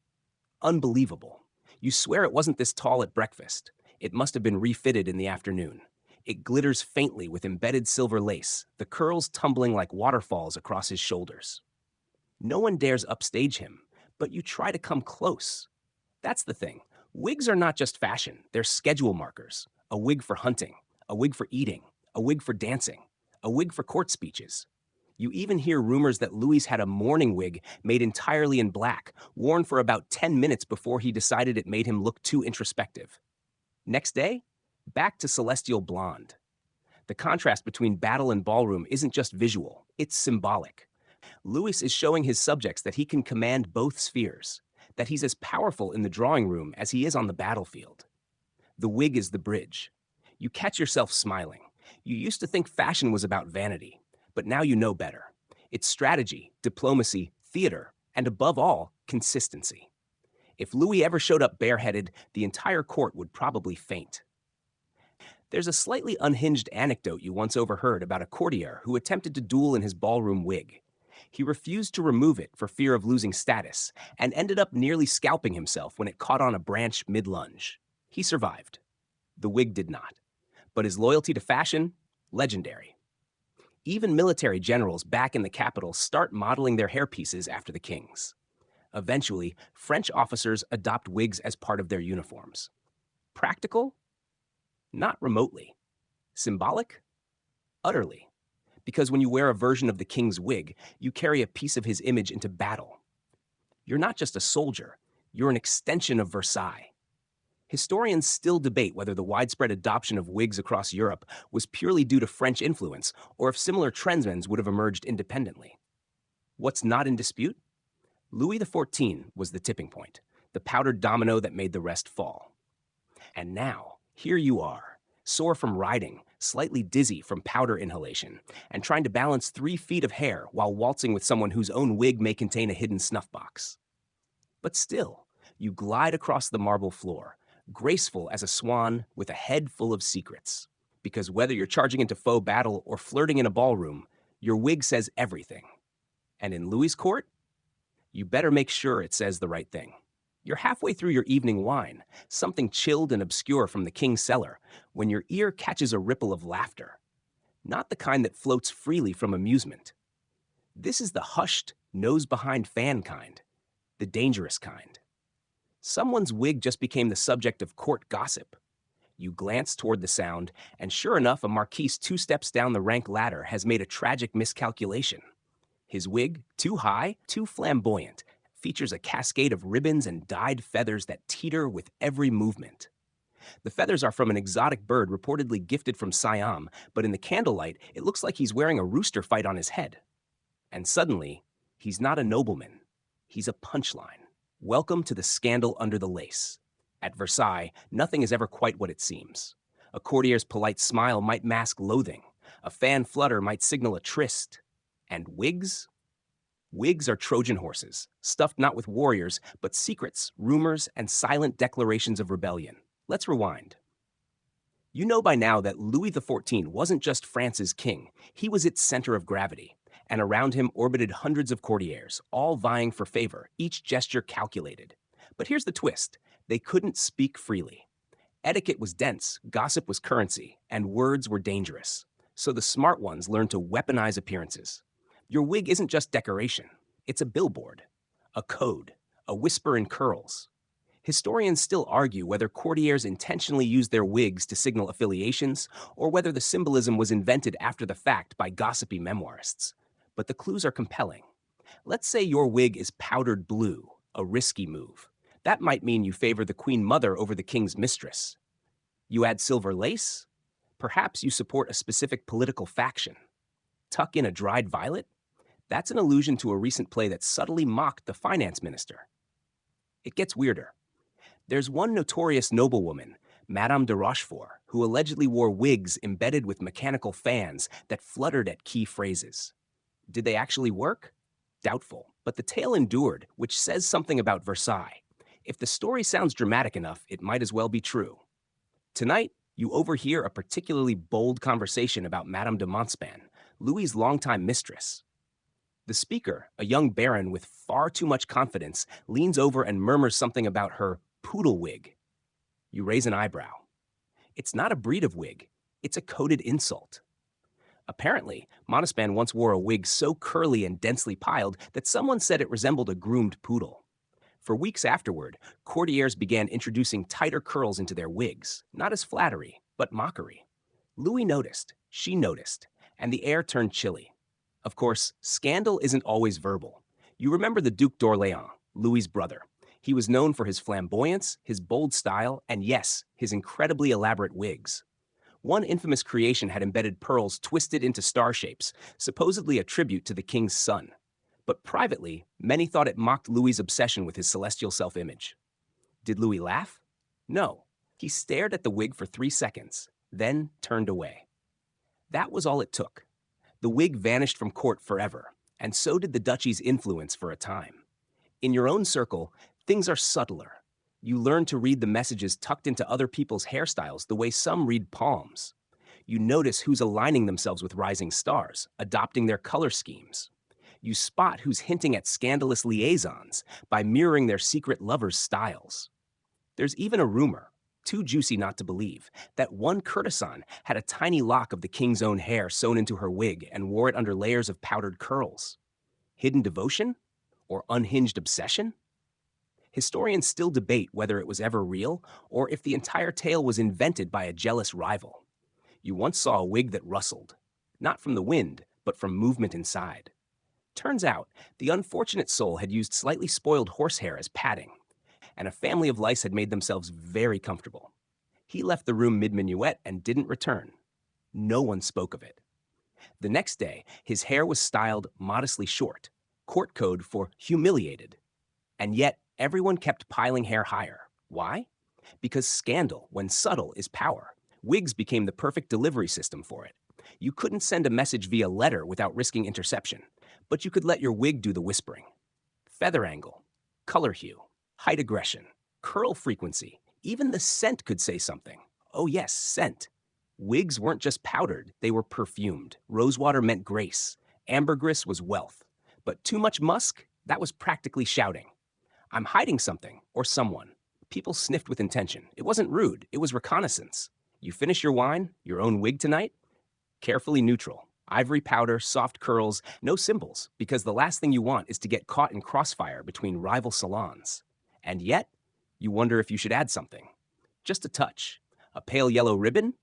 Unbelievable. You swear it wasn't this tall at breakfast. It must have been refitted in the afternoon. It glitters faintly with embedded silver lace, the curls tumbling like waterfalls across his shoulders. No one dares upstage him, but you try to come close. That's the thing. Wigs are not just fashion, they're schedule markers. A wig for hunting, a wig for eating, a wig for dancing, a wig for court speeches. You even hear rumors that Louis had a mourning wig made entirely in black, worn for about 10 minutes before he decided it made him look too introspective. Next day, back to celestial blonde. The contrast between battle and ballroom isn't just visual, it's symbolic. Louis is showing his subjects that he can command both spheres, that he's as powerful in the drawing room as he is on the battlefield. The wig is the bridge. You catch yourself smiling. You used to think fashion was about vanity, but now you know better. It's strategy, diplomacy, theater, and above all, consistency. If Louis ever showed up bareheaded, the entire court would probably faint. There's a slightly unhinged anecdote you once overheard about a courtier who attempted to duel in his ballroom wig. He refused to remove it for fear of losing status and ended up nearly scalping himself when it caught on a branch mid-lunge. He survived. The wig did not. But his loyalty to fashion? Legendary. Even military generals back in the capital start modeling their hairpieces after the king's. Eventually, French officers adopt wigs as part of their uniforms. Practical? Not remotely. Symbolic? Utterly. Because when you wear a version of the king's wig, you carry a piece of his image into battle. You're not just a soldier, you're an extension of Versailles. Historians still debate whether the widespread adoption of wigs across Europe was purely due to French influence or if similar trends would have emerged independently. What's not in dispute? Louis XIV was the tipping point, the powdered domino that made the rest fall. And now, here you are, sore from riding, slightly dizzy from powder inhalation, and trying to balance 3 feet of hair while waltzing with someone whose own wig may contain a hidden snuff box. But still, you glide across the marble floor, graceful as a swan with a head full of secrets. Because whether you're charging into faux battle or flirting in a ballroom, your wig says everything. And in Louis's court, you better make sure it says the right thing. You're halfway through your evening wine, something chilled and obscure from the king's cellar, when your ear catches a ripple of laughter. Not the kind that floats freely from amusement. This is the hushed, nose-behind fan kind, the dangerous kind. Someone's wig just became the subject of court gossip. You glance toward the sound, and sure enough, a marquise 2 steps down the rank ladder has made a tragic miscalculation. His wig, too high, too flamboyant, features a cascade of ribbons and dyed feathers that teeter with every movement. The feathers are from an exotic bird reportedly gifted from Siam, but in the candlelight, it looks like he's wearing a rooster fight on his head. And suddenly, he's not a nobleman. He's a punchline. Welcome to the scandal under the lace. At Versailles, nothing is ever quite what it seems. A courtier's polite smile might mask loathing. A fan flutter might signal a tryst. And wigs? Wigs are Trojan horses, stuffed not with warriors, but secrets, rumors, and silent declarations of rebellion. Let's rewind. You know by now that Louis XIV wasn't just France's king, he was its center of gravity. And around him orbited hundreds of courtiers, all vying for favor, each gesture calculated. But here's the twist. They couldn't speak freely. Etiquette was dense, gossip was currency, and words were dangerous. So the smart ones learned to weaponize appearances. Your wig isn't just decoration. It's a billboard, a code, a whisper in curls. Historians still argue whether courtiers intentionally used their wigs to signal affiliations or whether the symbolism was invented after the fact by gossipy memoirists. But the clues are compelling. Let's say your wig is powdered blue, a risky move. That might mean you favor the queen mother over the king's mistress. You add silver lace? Perhaps you support a specific political faction. Tuck in a dried violet? That's an allusion to a recent play that subtly mocked the finance minister. It gets weirder. There's one notorious noblewoman, Madame de Rochefort, who allegedly wore wigs embedded with mechanical fans that fluttered at key phrases. Did they actually work? Doubtful, but the tale endured, which says something about Versailles. If the story sounds dramatic enough, it might as well be true. Tonight, you overhear a particularly bold conversation about Madame de Montespan, Louis's longtime mistress. The speaker, a young baron with far too much confidence, leans over and murmurs something about her poodle wig. You raise an eyebrow. It's not a breed of wig, it's a coded insult. Apparently, Montespan once wore a wig so curly and densely piled that someone said it resembled a groomed poodle. For weeks afterward, courtiers began introducing tighter curls into their wigs, not as flattery, but mockery. Louis noticed, she noticed, and the air turned chilly. Of course, scandal isn't always verbal. You remember the Duc d'Orléans, Louis's brother. He was known for his flamboyance, his bold style, and yes, his incredibly elaborate wigs. One infamous creation had embedded pearls twisted into star shapes, supposedly a tribute to the king's son. But privately, many thought it mocked Louis's obsession with his celestial self-image. Did Louis laugh? No. He stared at the wig for 3 seconds, then turned away. That was all it took. The wig vanished from court forever, and so did the duchy's influence for a time. In your own circle, things are subtler. You learn to read the messages tucked into other people's hairstyles the way some read palms. You notice who's aligning themselves with rising stars, adopting their color schemes. You spot who's hinting at scandalous liaisons by mirroring their secret lovers' styles. There's even a rumor, too juicy not to believe, that one courtesan had a tiny lock of the king's own hair sewn into her wig and wore it under layers of powdered curls. Hidden devotion? Or unhinged obsession? Historians still debate whether it was ever real or if the entire tale was invented by a jealous rival. You once saw a wig that rustled, not from the wind, but from movement inside. Turns out, the unfortunate soul had used slightly spoiled horsehair as padding, and a family of lice had made themselves very comfortable. He left the room mid-minuet and didn't return. No one spoke of it. The next day, his hair was styled modestly short, court code for humiliated. And yet, everyone kept piling hair higher. Why? Because scandal, when subtle, is power. Wigs became the perfect delivery system for it. You couldn't send a message via letter without risking interception, but you could let your wig do the whispering. Feather angle, color hue, height aggression, curl frequency, even the scent could say something. Oh yes, scent. Wigs weren't just powdered, they were perfumed. Rosewater meant grace. Ambergris was wealth. But too much musk? That was practically shouting. I'm hiding something, or someone. People sniffed with intention. It wasn't rude, it was reconnaissance. You finish your wine, your own wig tonight? Carefully neutral. Ivory powder, soft curls, no symbols, because the last thing you want is to get caught in crossfire between rival salons. And yet, you wonder if you should add something. Just a touch. A pale yellow ribbon?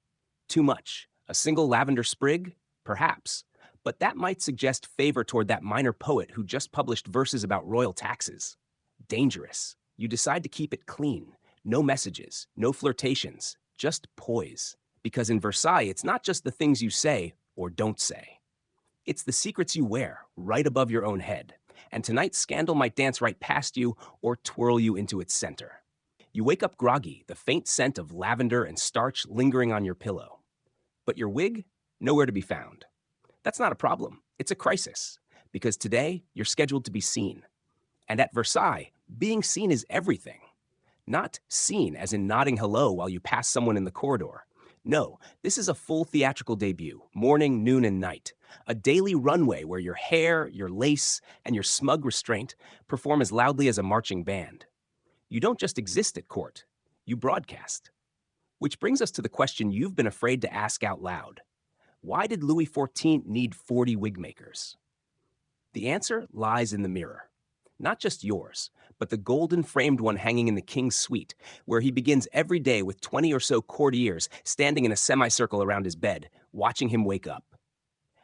Too much. A single lavender sprig? Perhaps. But that might suggest favor toward that minor poet who just published verses about royal taxes. Dangerous. You decide to keep it clean. No messages, no flirtations, just poise. Because in Versailles, it's not just the things you say or don't say. It's the secrets you wear right above your own head. And tonight's scandal might dance right past you or twirl you into its center. You wake up groggy, the faint scent of lavender and starch lingering on your pillow. But your wig? Nowhere to be found. That's not a problem. It's a crisis. Because today, you're scheduled to be seen. And at Versailles, being seen is everything. Not seen as in nodding hello while you pass someone in the corridor. No, this is a full theatrical debut, morning, noon, and night. A daily runway where your hair, your lace, and your smug restraint perform as loudly as a marching band. You don't just exist at court, you broadcast. Which brings us to the question you've been afraid to ask out loud. Why did Louis XIV need 40 wigmakers? The answer lies in the mirror. Not just yours, but the golden-framed one hanging in the king's suite, where he begins every day with 20 or so courtiers standing in a semicircle around his bed, watching him wake up.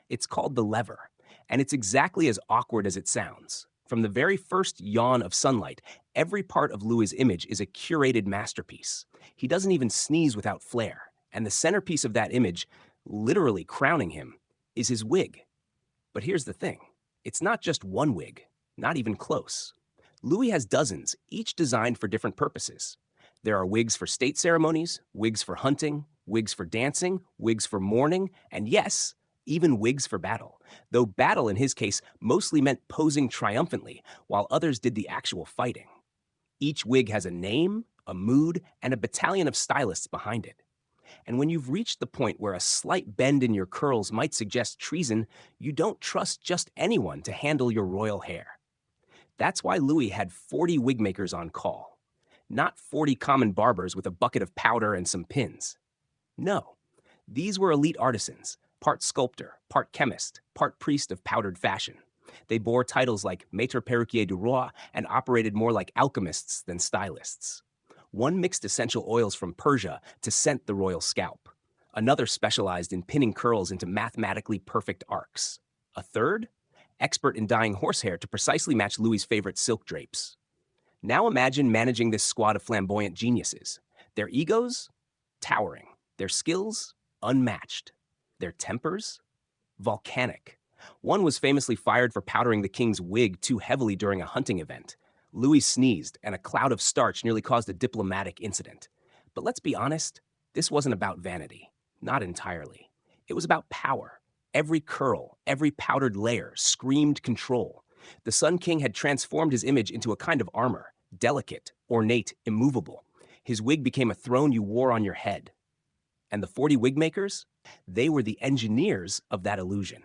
It's called the lever, and it's exactly as awkward as it sounds. From the very first yawn of sunlight, every part of Louis's image is a curated masterpiece. He doesn't even sneeze without flair, and the centerpiece of that image, literally crowning him, is his wig. But here's the thing. It's not just one wig. Not even close. Louis has dozens, each designed for different purposes. There are wigs for state ceremonies, wigs for hunting, wigs for dancing, wigs for mourning, and yes, even wigs for battle. Though battle in his case mostly meant posing triumphantly, while others did the actual fighting. Each wig has a name, a mood, and a battalion of stylists behind it. And when you've reached the point where a slight bend in your curls might suggest treason, you don't trust just anyone to handle your royal hair. That's why Louis had 40 wigmakers on call. Not 40 common barbers with a bucket of powder and some pins. No, these were elite artisans, part sculptor, part chemist, part priest of powdered fashion. They bore titles like Maître Perruquier du Roi and operated more like alchemists than stylists. One mixed essential oils from Persia to scent the royal scalp. Another specialized in pinning curls into mathematically perfect arcs. A third? Expert in dyeing horsehair to precisely match Louis's favorite silk drapes. Now imagine managing this squad of flamboyant geniuses. Their egos? Towering. Their skills? Unmatched. Their tempers? Volcanic. One was famously fired for powdering the king's wig too heavily during a hunting event. Louis sneezed, and a cloud of starch nearly caused a diplomatic incident. But let's be honest, this wasn't about vanity. Not entirely. It was about power. Every curl, every powdered layer screamed control. The Sun King had transformed his image into a kind of armor, Delicate, ornate, immovable, his wig became a throne you wore on your head. And the 40 wigmakers? They were the engineers of that illusion.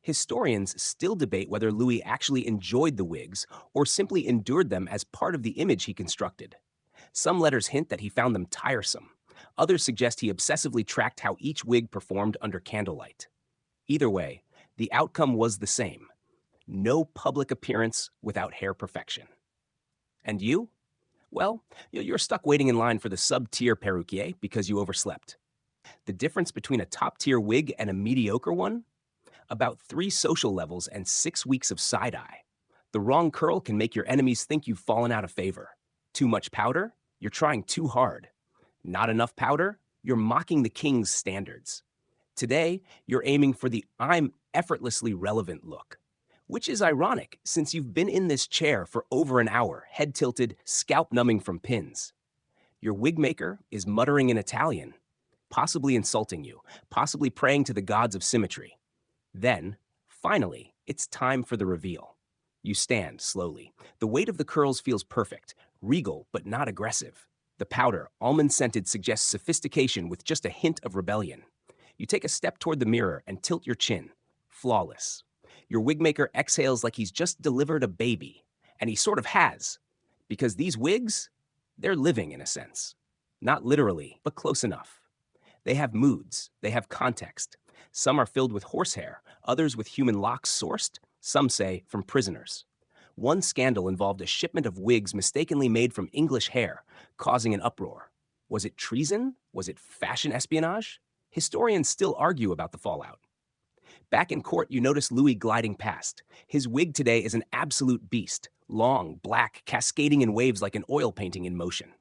Historians still debate whether Louis actually enjoyed the wigs or simply endured them as part of the image he constructed. Some letters hint that he found them tiresome. Others suggest he obsessively tracked how each wig performed under candlelight. Either way, the outcome was the same. No public appearance without hair perfection. And you? Well, you're stuck waiting in line for the sub-tier perruquier because you overslept. The difference between a top-tier wig and a mediocre one? About 3 social levels and 6 weeks of side-eye. The wrong curl can make your enemies think you've fallen out of favor. Too much powder? You're trying too hard. Not enough powder? You're mocking the king's standards. Today, you're aiming for the I'm effortlessly relevant look. Which is ironic, since you've been in this chair for over an hour, head tilted, scalp numbing from pins. Your wig maker is muttering in Italian, possibly insulting you, possibly praying to the gods of symmetry. Then, finally, it's time for the reveal. You stand slowly. The weight of the curls feels perfect, regal but not aggressive. The powder, almond-scented, suggests sophistication with just a hint of rebellion. You take a step toward the mirror and tilt your chin. Flawless. Your wigmaker exhales like he's just delivered a baby. And he sort of has. Because these wigs, they're living in a sense. Not literally, but close enough. They have moods. They have context. Some are filled with horsehair, others with human locks sourced, some say from prisoners. One scandal involved a shipment of wigs mistakenly made from English hair, causing an uproar. Was it treason? Was it fashion espionage? Historians still argue about the fallout. Back in court, you notice Louis gliding past. His wig today is an absolute beast, long, black, cascading in waves like an oil painting in motion.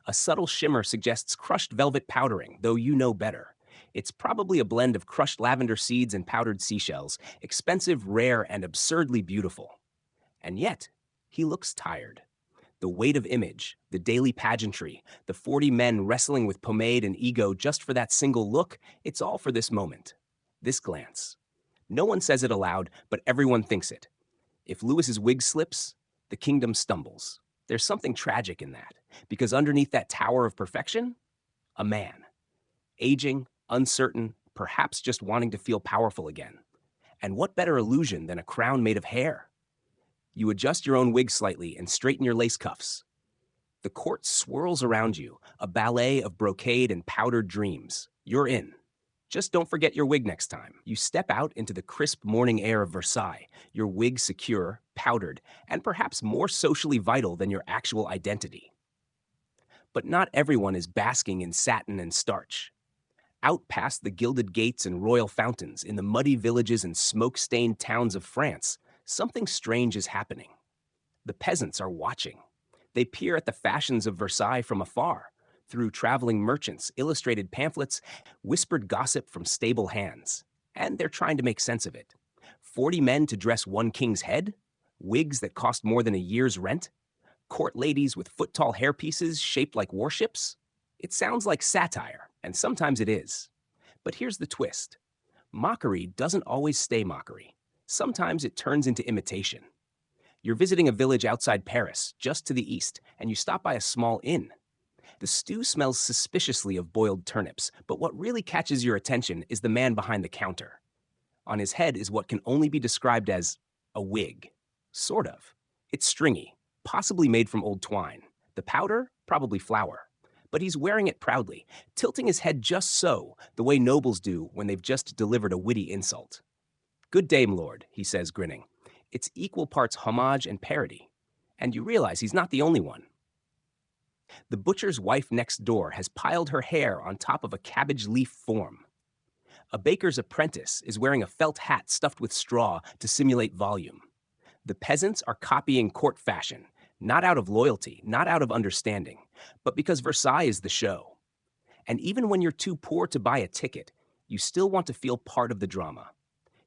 A subtle shimmer suggests crushed velvet powdering, though you know better. It's probably a blend of crushed lavender seeds and powdered seashells, expensive, rare, and absurdly beautiful. And yet, he looks tired. The weight of image, the daily pageantry, the 40 men wrestling with pomade and ego just for that single look, it's all for this moment. This glance. No one says it aloud, but everyone thinks it. If Louis's wig slips, the kingdom stumbles. There's something tragic in that, because underneath that tower of perfection, a man. Aging, uncertain, perhaps just wanting to feel powerful again. And what better illusion than a crown made of hair? You adjust your own wig slightly and straighten your lace cuffs. The court swirls around you, a ballet of brocade and powdered dreams. You're in. Just don't forget your wig next time. You step out into the crisp morning air of Versailles, your wig secure, powdered, and perhaps more socially vital than your actual identity. But not everyone is basking in satin and starch. Out past the gilded gates and royal fountains, in the muddy villages and smoke-stained towns of France, something strange is happening. The peasants are watching. They peer at the fashions of Versailles from afar, through traveling merchants, illustrated pamphlets, whispered gossip from stable hands. And they're trying to make sense of it. 40 men to dress one king's head? Wigs that cost more than a year's rent? Court ladies with foot-tall hairpieces shaped like warships? It sounds like satire, and sometimes it is. But here's the twist. Mockery doesn't always stay mockery. Sometimes it turns into imitation. You're visiting a village outside Paris, just to the east, and you stop by a small inn. The stew smells suspiciously of boiled turnips, but what really catches your attention is the man behind the counter. On his head is what can only be described as a wig. Sort of. It's stringy, possibly made from old twine. The powder? Probably flour. But he's wearing it proudly, tilting his head just so, the way nobles do when they've just delivered a witty insult. "Good day, m'lord," he says, grinning. It's equal parts homage and parody. And you realize he's not the only one. The butcher's wife next door has piled her hair on top of a cabbage leaf form. A baker's apprentice is wearing a felt hat stuffed with straw to simulate volume. The peasants are copying court fashion, not out of loyalty, not out of understanding, but because Versailles is the show. And even when you're too poor to buy a ticket, you still want to feel part of the drama.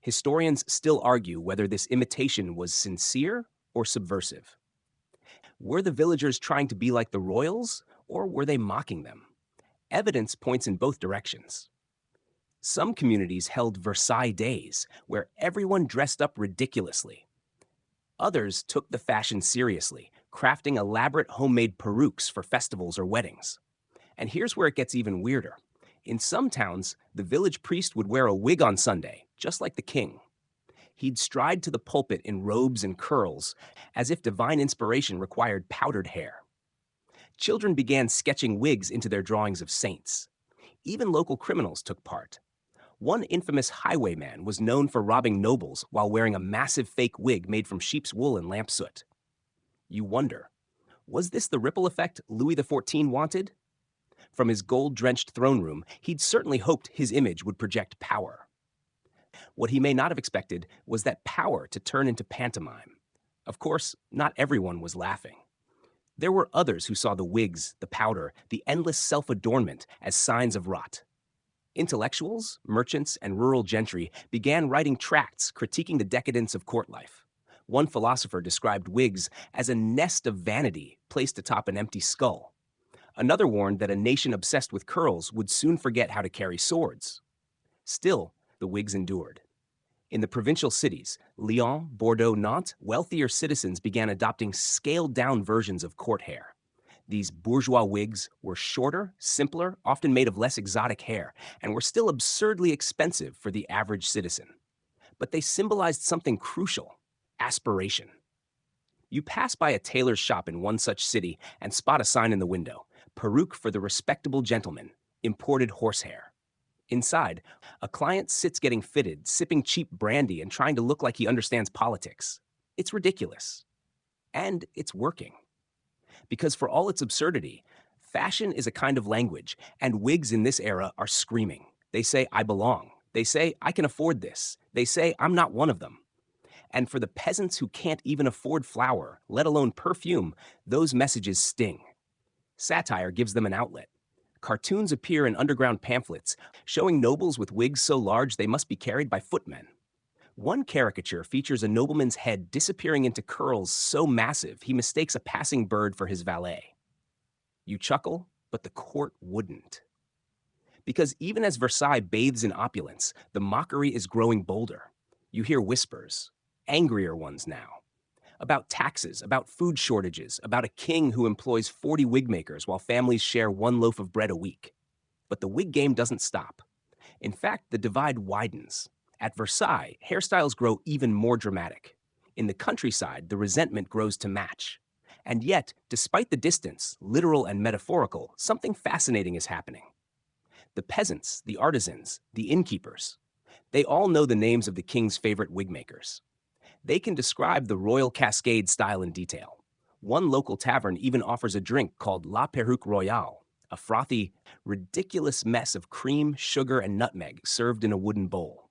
Historians still argue whether this imitation was sincere or subversive. Were the villagers trying to be like the royals, or were they mocking them? Evidence points in both directions. Some communities held Versailles days, where everyone dressed up ridiculously. Others took the fashion seriously, crafting elaborate homemade perukes for festivals or weddings. And here's where it gets even weirder. In some towns, the village priest would wear a wig on Sunday, just like the king. He'd stride to the pulpit in robes and curls, as if divine inspiration required powdered hair. Children began sketching wigs into their drawings of saints. Even local criminals took part. One infamous highwayman was known for robbing nobles while wearing a massive fake wig made from sheep's wool and lamp soot. You wonder, was this the ripple effect Louis XIV wanted? From his gold-drenched throne room, he'd certainly hoped his image would project power. What he may not have expected was that power to turn into pantomime. Of course, not everyone was laughing. There were others who saw the wigs, the powder, the endless self-adornment as signs of rot. Intellectuals, merchants, and rural gentry began writing tracts critiquing the decadence of court life. One philosopher described wigs as a nest of vanity placed atop an empty skull. Another warned that a nation obsessed with curls would soon forget how to carry swords. Still, the wigs endured. In the provincial cities, Lyon, Bordeaux, Nantes, wealthier citizens began adopting scaled-down versions of court hair. These bourgeois wigs were shorter, simpler, often made of less exotic hair, and were still absurdly expensive for the average citizen. But they symbolized something crucial: aspiration. You pass by a tailor's shop in one such city and spot a sign in the window: peruke for the respectable gentleman, imported horsehair. Inside, a client sits getting fitted, sipping cheap brandy and trying to look like he understands politics. It's ridiculous. And it's working. Because for all its absurdity, fashion is a kind of language, and wigs in this era are screaming. They say, "I belong." They say, "I can afford this." They say, "I'm not one of them." And for the peasants who can't even afford flour, let alone perfume, those messages sting. Satire gives them an outlet. Cartoons appear in underground pamphlets, showing nobles with wigs so large they must be carried by footmen. One caricature features a nobleman's head disappearing into curls so massive he mistakes a passing bird for his valet. You chuckle, but the court wouldn't. Because even as Versailles bathes in opulence, the mockery is growing bolder. You hear whispers, angrier ones now, about taxes, about food shortages, about a king who employs 40 wigmakers while families share one loaf of bread a week. But the wig game doesn't stop. In fact, the divide widens. At Versailles, hairstyles grow even more dramatic. In the countryside, the resentment grows to match. And yet, despite the distance, literal and metaphorical, something fascinating is happening. The peasants, the artisans, the innkeepers, they all know the names of the king's favorite wigmakers. They can describe the royal cascade style in detail. One local tavern even offers a drink called La Perruque Royale, a frothy, ridiculous mess of cream, sugar, and nutmeg served in a wooden bowl.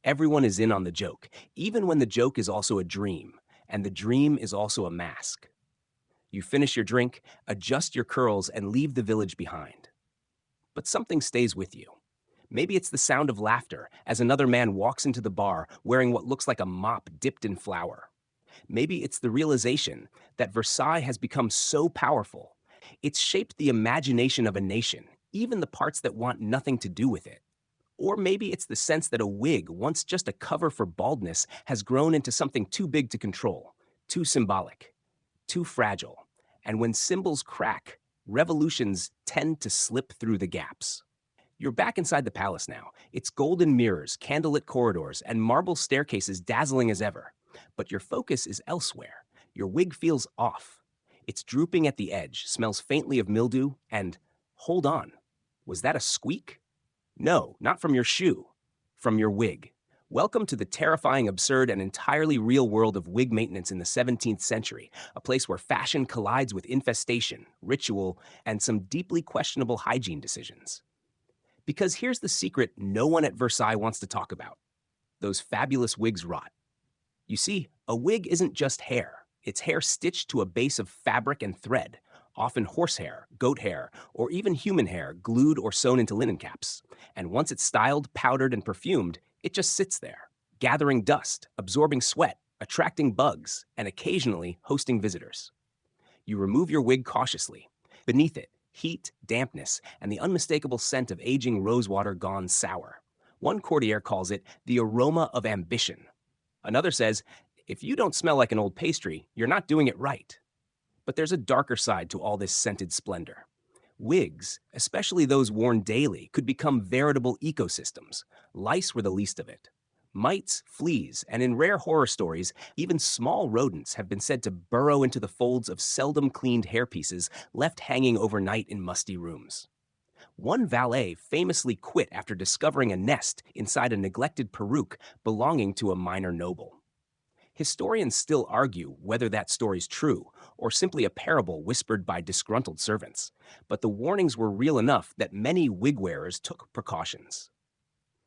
Everyone is in on the joke, even when the joke is also a dream, and the dream is also a mask. You finish your drink, adjust your curls, and leave the village behind. But something stays with you. Maybe it's the sound of laughter as another man walks into the bar wearing what looks like a mop dipped in flour. Maybe it's the realization that Versailles has become so powerful. It's shaped the imagination of a nation, even the parts that want nothing to do with it. Or maybe it's the sense that a wig, once just a cover for baldness, has grown into something too big to control, too symbolic, too fragile. And when symbols crack, revolutions tend to slip through the gaps. You're back inside the palace now. It's golden mirrors, candlelit corridors, and marble staircases dazzling as ever. But your focus is elsewhere. Your wig feels off. It's drooping at the edge, smells faintly of mildew, and hold on. Was that a squeak? No, not from your shoe. From your wig. Welcome to the terrifying, absurd, and entirely real world of wig maintenance in the 17th century, a place where fashion collides with infestation, ritual, and some deeply questionable hygiene decisions. Because here's the secret no one at Versailles wants to talk about. Those fabulous wigs rot. You see, a wig isn't just hair. It's hair stitched to a base of fabric and thread, often horsehair, goat hair, or even human hair glued or sewn into linen caps. And once it's styled, powdered, and perfumed, it just sits there, gathering dust, absorbing sweat, attracting bugs, and occasionally hosting visitors. You remove your wig cautiously. Beneath it, heat, dampness, and the unmistakable scent of aging rosewater gone sour. One courtier calls it the aroma of ambition. Another says, if you don't smell like an old pastry, you're not doing it right. But there's a darker side to all this scented splendor. Wigs, especially those worn daily, could become veritable ecosystems. Lice were the least of it. Mites, fleas, and in rare horror stories, even small rodents have been said to burrow into the folds of seldom cleaned hairpieces left hanging overnight in musty rooms. One valet famously quit after discovering a nest inside a neglected peruke belonging to a minor noble. Historians still argue whether that story's true or simply a parable whispered by disgruntled servants, but the warnings were real enough that many wig wearers took precautions.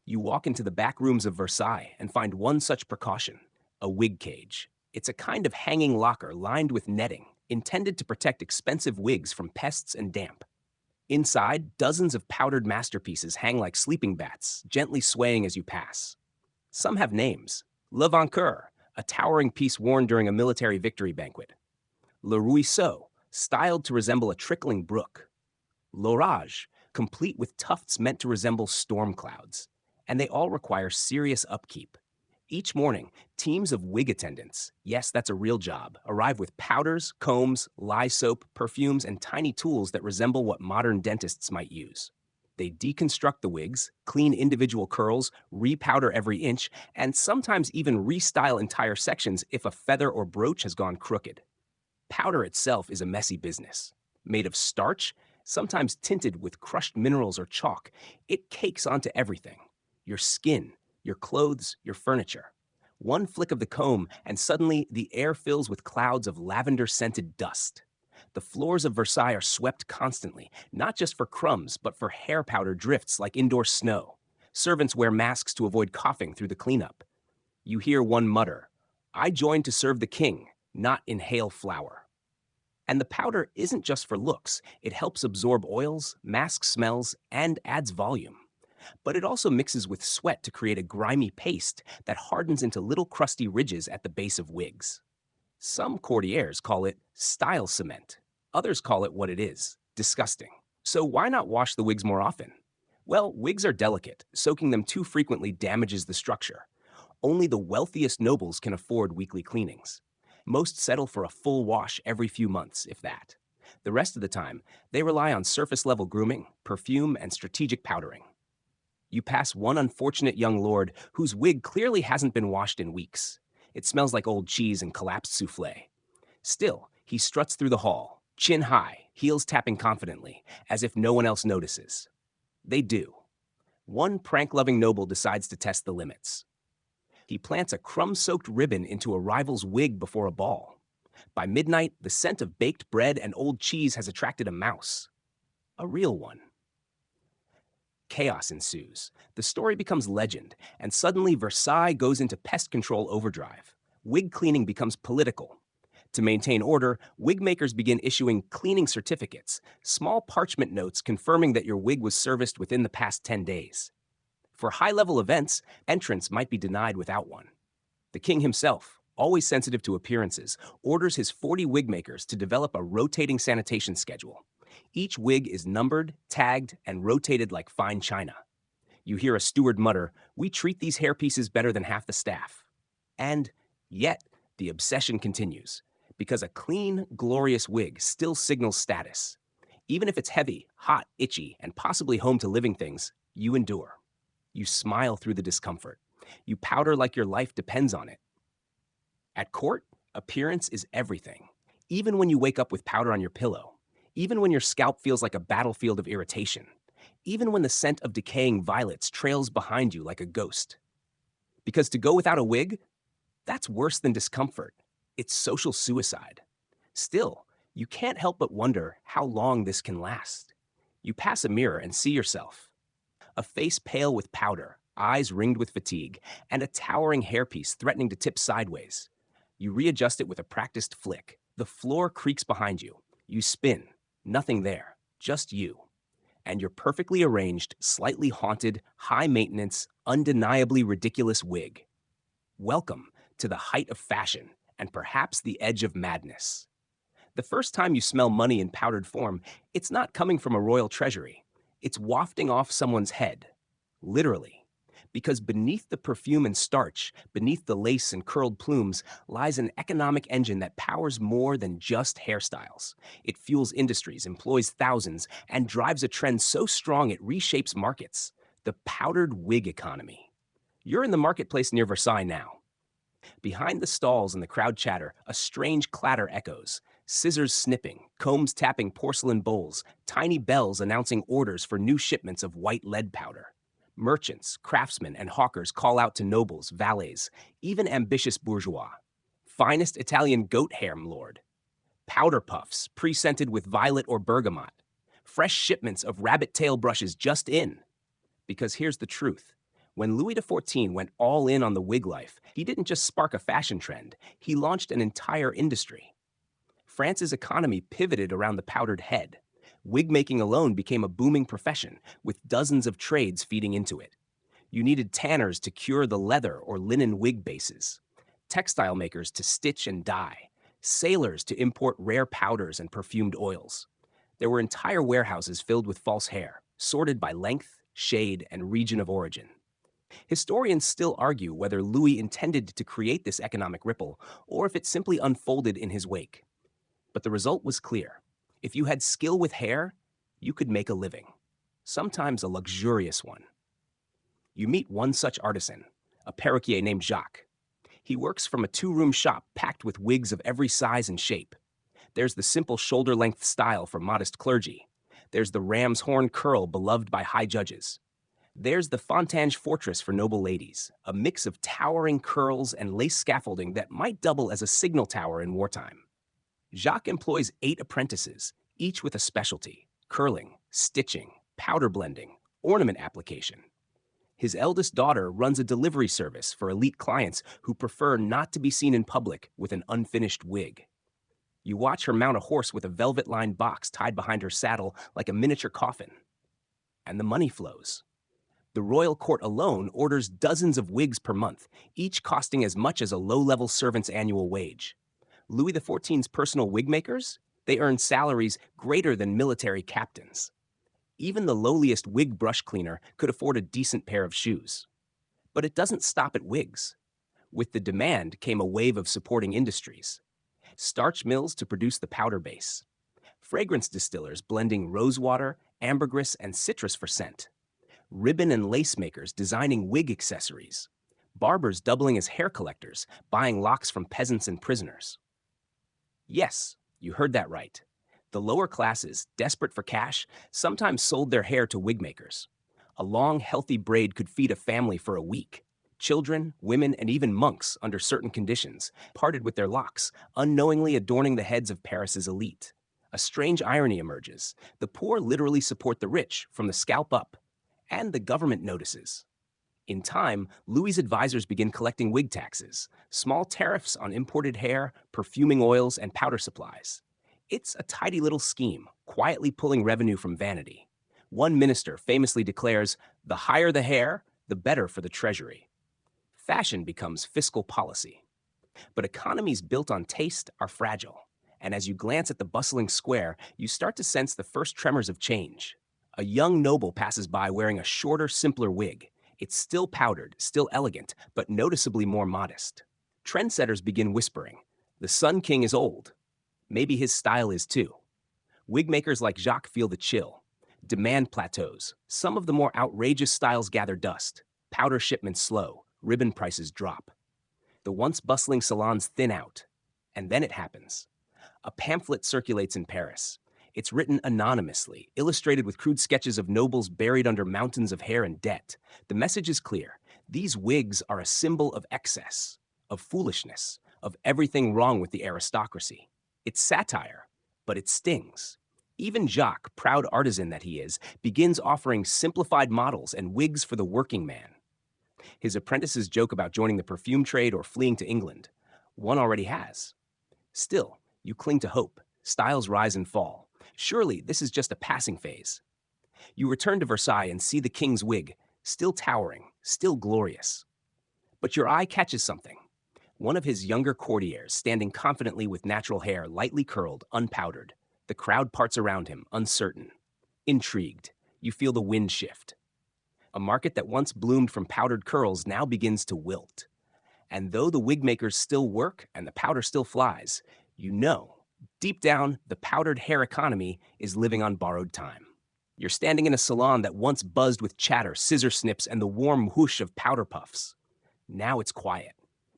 You walk into the back rooms of Versailles and find one such precaution, a wig cage. It's a kind of hanging locker lined with netting, intended to protect expensive wigs from pests and damp. Inside, dozens of powdered masterpieces hang like sleeping bats, gently swaying as you pass. Some have names. Le Vainqueur, a towering piece worn during a military victory banquet. Le Ruisseau, styled to resemble a trickling brook. L'Orage, complete with tufts meant to resemble storm clouds. And they all require serious upkeep. Each morning, teams of wig attendants, yes, that's a real job, arrive with powders, combs, lye soap, perfumes, and tiny tools that resemble what modern dentists might use. They deconstruct the wigs, clean individual curls, repowder every inch, and sometimes even restyle entire sections if a feather or brooch has gone crooked. Powder itself is a messy business. Made of starch, sometimes tinted with crushed minerals or chalk, it cakes onto everything. Your skin, your clothes, your furniture. One flick of the comb, and suddenly the air fills with clouds of lavender-scented dust. The floors of Versailles are swept constantly, not just for crumbs, but for hair powder drifts like indoor snow. Servants wear masks to avoid coughing through the cleanup. You hear one mutter, "I joined to serve the king, not inhale flour." And the powder isn't just for looks. It helps absorb oils, masks smells, and adds volume. But it also mixes with sweat to create a grimy paste that hardens into little crusty ridges at the base of wigs. Some courtiers call it style cement. Others call it what it is, disgusting. So why not wash the wigs more often? Well, wigs are delicate. Soaking them too frequently damages the structure. Only the wealthiest nobles can afford weekly cleanings. Most settle for a full wash every few months, if that. The rest of the time, they rely on surface-level grooming, perfume, and strategic powdering. You pass one unfortunate young lord whose wig clearly hasn't been washed in weeks. It smells like old cheese and collapsed souffle. Still, he struts through the hall, chin high, heels tapping confidently, as if no one else notices. They do. One prank-loving noble decides to test the limits. He plants a crumb-soaked ribbon into a rival's wig before a ball. By midnight, the scent of baked bread and old cheese has attracted a mouse. A real one. Chaos ensues. The story becomes legend, and suddenly Versailles goes into pest control overdrive. Wig cleaning becomes political. To maintain order, wigmakers begin issuing cleaning certificates, small parchment notes confirming that your wig was serviced within the past 10 days. For high-level events, entrance might be denied without one. The king himself, always sensitive to appearances, orders his 40 wigmakers to develop a rotating sanitation schedule. Each wig is numbered, tagged, and rotated like fine china. You hear a steward mutter, "We treat these hairpieces better than half the staff." And yet, the obsession continues, because a clean, glorious wig still signals status. Even if it's heavy, hot, itchy, and possibly home to living things, you endure. You smile through the discomfort. You powder like your life depends on it. At court, appearance is everything. Even when you wake up with powder on your pillow. Even when your scalp feels like a battlefield of irritation. Even when the scent of decaying violets trails behind you like a ghost. Because to go without a wig, that's worse than discomfort. It's social suicide. Still, you can't help but wonder how long this can last. You pass a mirror and see yourself. A face pale with powder, eyes ringed with fatigue, and a towering hairpiece threatening to tip sideways. You readjust it with a practiced flick. The floor creaks behind you. You spin. Nothing there. Just you. And your perfectly arranged, slightly haunted, high-maintenance, undeniably ridiculous wig. Welcome to the height of fashion, and perhaps the edge of madness. The first time you smell money in powdered form, it's not coming from a royal treasury. It's wafting off someone's head. Literally. Because beneath the perfume and starch, beneath the lace and curled plumes, lies an economic engine that powers more than just hairstyles. It fuels industries, employs thousands, and drives a trend so strong it reshapes markets. The powdered wig economy. You're in the marketplace near Versailles now. Behind the stalls and the crowd chatter, a strange clatter echoes. Scissors snipping, combs tapping porcelain bowls, tiny bells announcing orders for new shipments of white lead powder. Merchants, craftsmen, and hawkers call out to nobles, valets, even ambitious bourgeois. Finest Italian goat hair, m'lord. Powder puffs, pre-scented with violet or bergamot. Fresh shipments of rabbit tail brushes just in. Because here's the truth. When Louis XIV went all in on the wig life, he didn't just spark a fashion trend, he launched an entire industry. France's economy pivoted around the powdered head. Wig making alone became a booming profession, with dozens of trades feeding into it. You needed tanners to cure the leather or linen wig bases, textile makers to stitch and dye, sailors to import rare powders and perfumed oils. There were entire warehouses filled with false hair, sorted by length, shade, and region of origin. Historians still argue whether Louis intended to create this economic ripple or if it simply unfolded in his wake. But the result was clear. If you had skill with hair, you could make a living, sometimes a luxurious one. You meet one such artisan, a perruquier named Jacques. He works from a two-room shop packed with wigs of every size and shape. There's the simple shoulder-length style for modest clergy. There's the ram's horn curl beloved by high judges. There's the fontange fortress for noble ladies, a mix of towering curls and lace scaffolding that might double as a signal tower in wartime. Jacques employs 8 apprentices, each with a specialty: curling, stitching, powder blending, ornament application. His eldest daughter runs a delivery service for elite clients who prefer not to be seen in public with an unfinished wig. You watch her mount a horse with a velvet-lined box tied behind her saddle like a miniature coffin. And the money flows. The royal court alone orders dozens of wigs per month, each costing as much as a low-level servant's annual wage. Louis XIV's personal wig makers? They earn salaries greater than military captains. Even the lowliest wig brush cleaner could afford a decent pair of shoes. But it doesn't stop at wigs. With the demand came a wave of supporting industries. Starch mills to produce the powder base. Fragrance distillers blending rosewater, ambergris, and citrus for scent. Ribbon and lace makers designing wig accessories. Barbers doubling as hair collectors, buying locks from peasants and prisoners. Yes, you heard that right. The lower classes, desperate for cash, sometimes sold their hair to wig makers. A long, healthy braid could feed a family for a week. Children, women, and even monks, under certain conditions, parted with their locks, unknowingly adorning the heads of Paris's elite. A strange irony emerges. The poor literally support the rich, from the scalp up. And the government notices. In time, Louis's advisors begin collecting wig taxes, small tariffs on imported hair, perfuming oils, and powder supplies. It's a tidy little scheme, quietly pulling revenue from vanity. One minister famously declares, "The higher the hair, the better for the treasury." Fashion becomes fiscal policy. But economies built on taste are fragile, and as you glance at the bustling square, you start to sense the first tremors of change. A young noble passes by wearing a shorter, simpler wig. It's still powdered, still elegant, but noticeably more modest. Trendsetters begin whispering, "The Sun King is old." Maybe his style is too. Wig makers like Jacques feel the chill. Demand plateaus. Some of the more outrageous styles gather dust. Powder shipments slow. Ribbon prices drop. The once bustling salons thin out. And then it happens. A pamphlet circulates in Paris. It's written anonymously, illustrated with crude sketches of nobles buried under mountains of hair and debt. The message is clear. These wigs are a symbol of excess, of foolishness, of everything wrong with the aristocracy. It's satire, but it stings. Even Jacques, proud artisan that he is, begins offering simplified models and wigs for the working man. His apprentices joke about joining the perfume trade or fleeing to England. One already has. Still, you cling to hope. Styles rise and fall. Surely this is just a passing phase. You return to Versailles and see the king's wig, still towering, still glorious. But your eye catches something. One of his younger courtiers standing confidently with natural hair lightly curled, unpowdered. The crowd parts around him, uncertain. Intrigued, you feel the wind shift. A market that once bloomed from powdered curls now begins to wilt. And though the wig makers still work and the powder still flies, you know, deep down, the powdered hair economy is living on borrowed time. You're standing in a salon that once buzzed with chatter, scissor snips, and the warm whoosh of powder puffs. Now it's quiet.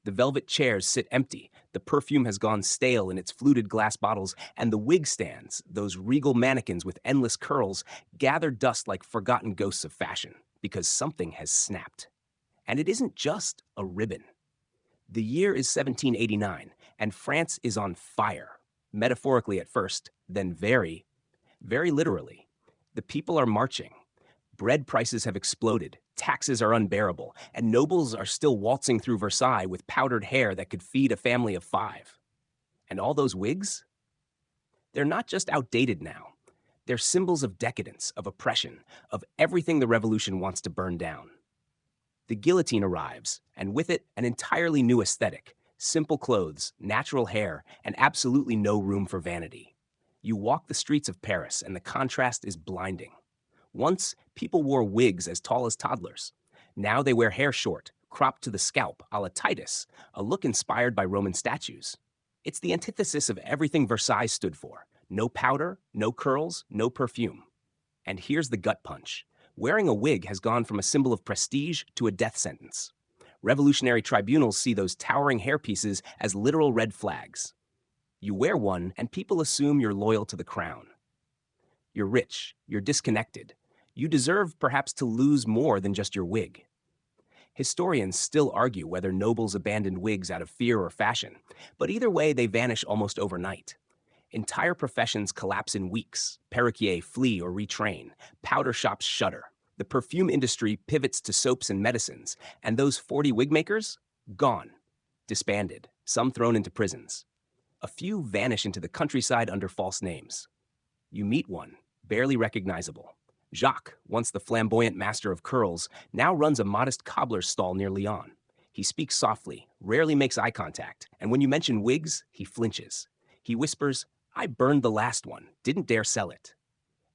The velvet chairs sit empty, the perfume has gone stale in its fluted glass bottles, and the wig stands, those regal mannequins with endless curls, gather dust like forgotten ghosts of fashion, because something has snapped. And it isn't just a ribbon. The year is 1789, and France is on fire, metaphorically at first, then very, very literally. The people are marching. Bread prices have exploded, taxes are unbearable, and nobles are still waltzing through Versailles with powdered hair that could feed a family of 5. And all those wigs? They're not just outdated now. They're symbols of decadence, of oppression, of everything the revolution wants to burn down. The guillotine arrives, and with it, an entirely new aesthetic. Simple clothes, natural hair, and absolutely no room for vanity. You walk the streets of Paris, and the contrast is blinding. Once, people wore wigs as tall as toddlers. Now they wear hair short, cropped to the scalp, a la Titus, a look inspired by Roman statues. It's the antithesis of everything Versailles stood for. No powder, no curls, no perfume. And here's the gut punch. Wearing a wig has gone from a symbol of prestige to a death sentence. Revolutionary tribunals see those towering hairpieces as literal red flags. You wear one, and people assume you're loyal to the crown. You're rich, you're disconnected. You deserve perhaps to lose more than just your wig. Historians still argue whether nobles abandoned wigs out of fear or fashion, but either way they vanish almost overnight. Entire professions collapse in weeks. Perruquiers flee or retrain. Powder shops shutter. The perfume industry pivots to soaps and medicines. And those 40 wig makers? Gone. Disbanded. Some thrown into prisons. A few vanish into the countryside under false names. You meet one, barely recognizable. Jacques, once the flamboyant master of curls, now runs a modest cobbler's stall near Lyon. He speaks softly, rarely makes eye contact, and when you mention wigs, he flinches. He whispers, "I burned the last one, didn't dare sell it."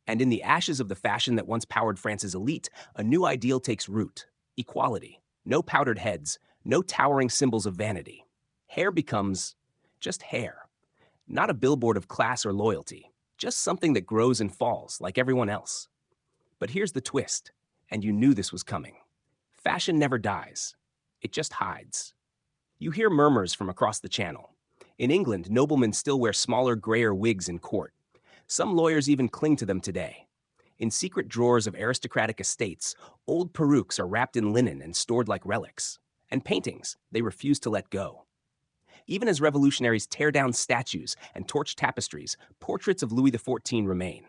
And in the ashes of the fashion that once powered France's elite, a new ideal takes root: equality. No powdered heads, no towering symbols of vanity. Hair becomes just hair. Not a billboard of class or loyalty, just something that grows and falls like everyone else. But here's the twist, and you knew this was coming. Fashion never dies. It just hides. You hear murmurs from across the channel. In England, noblemen still wear smaller, grayer wigs in court. Some lawyers even cling to them today. In secret drawers of aristocratic estates, old perukes are wrapped in linen and stored like relics. And paintings, they refuse to let go. Even as revolutionaries tear down statues and torch tapestries, portraits of Louis XIV remain.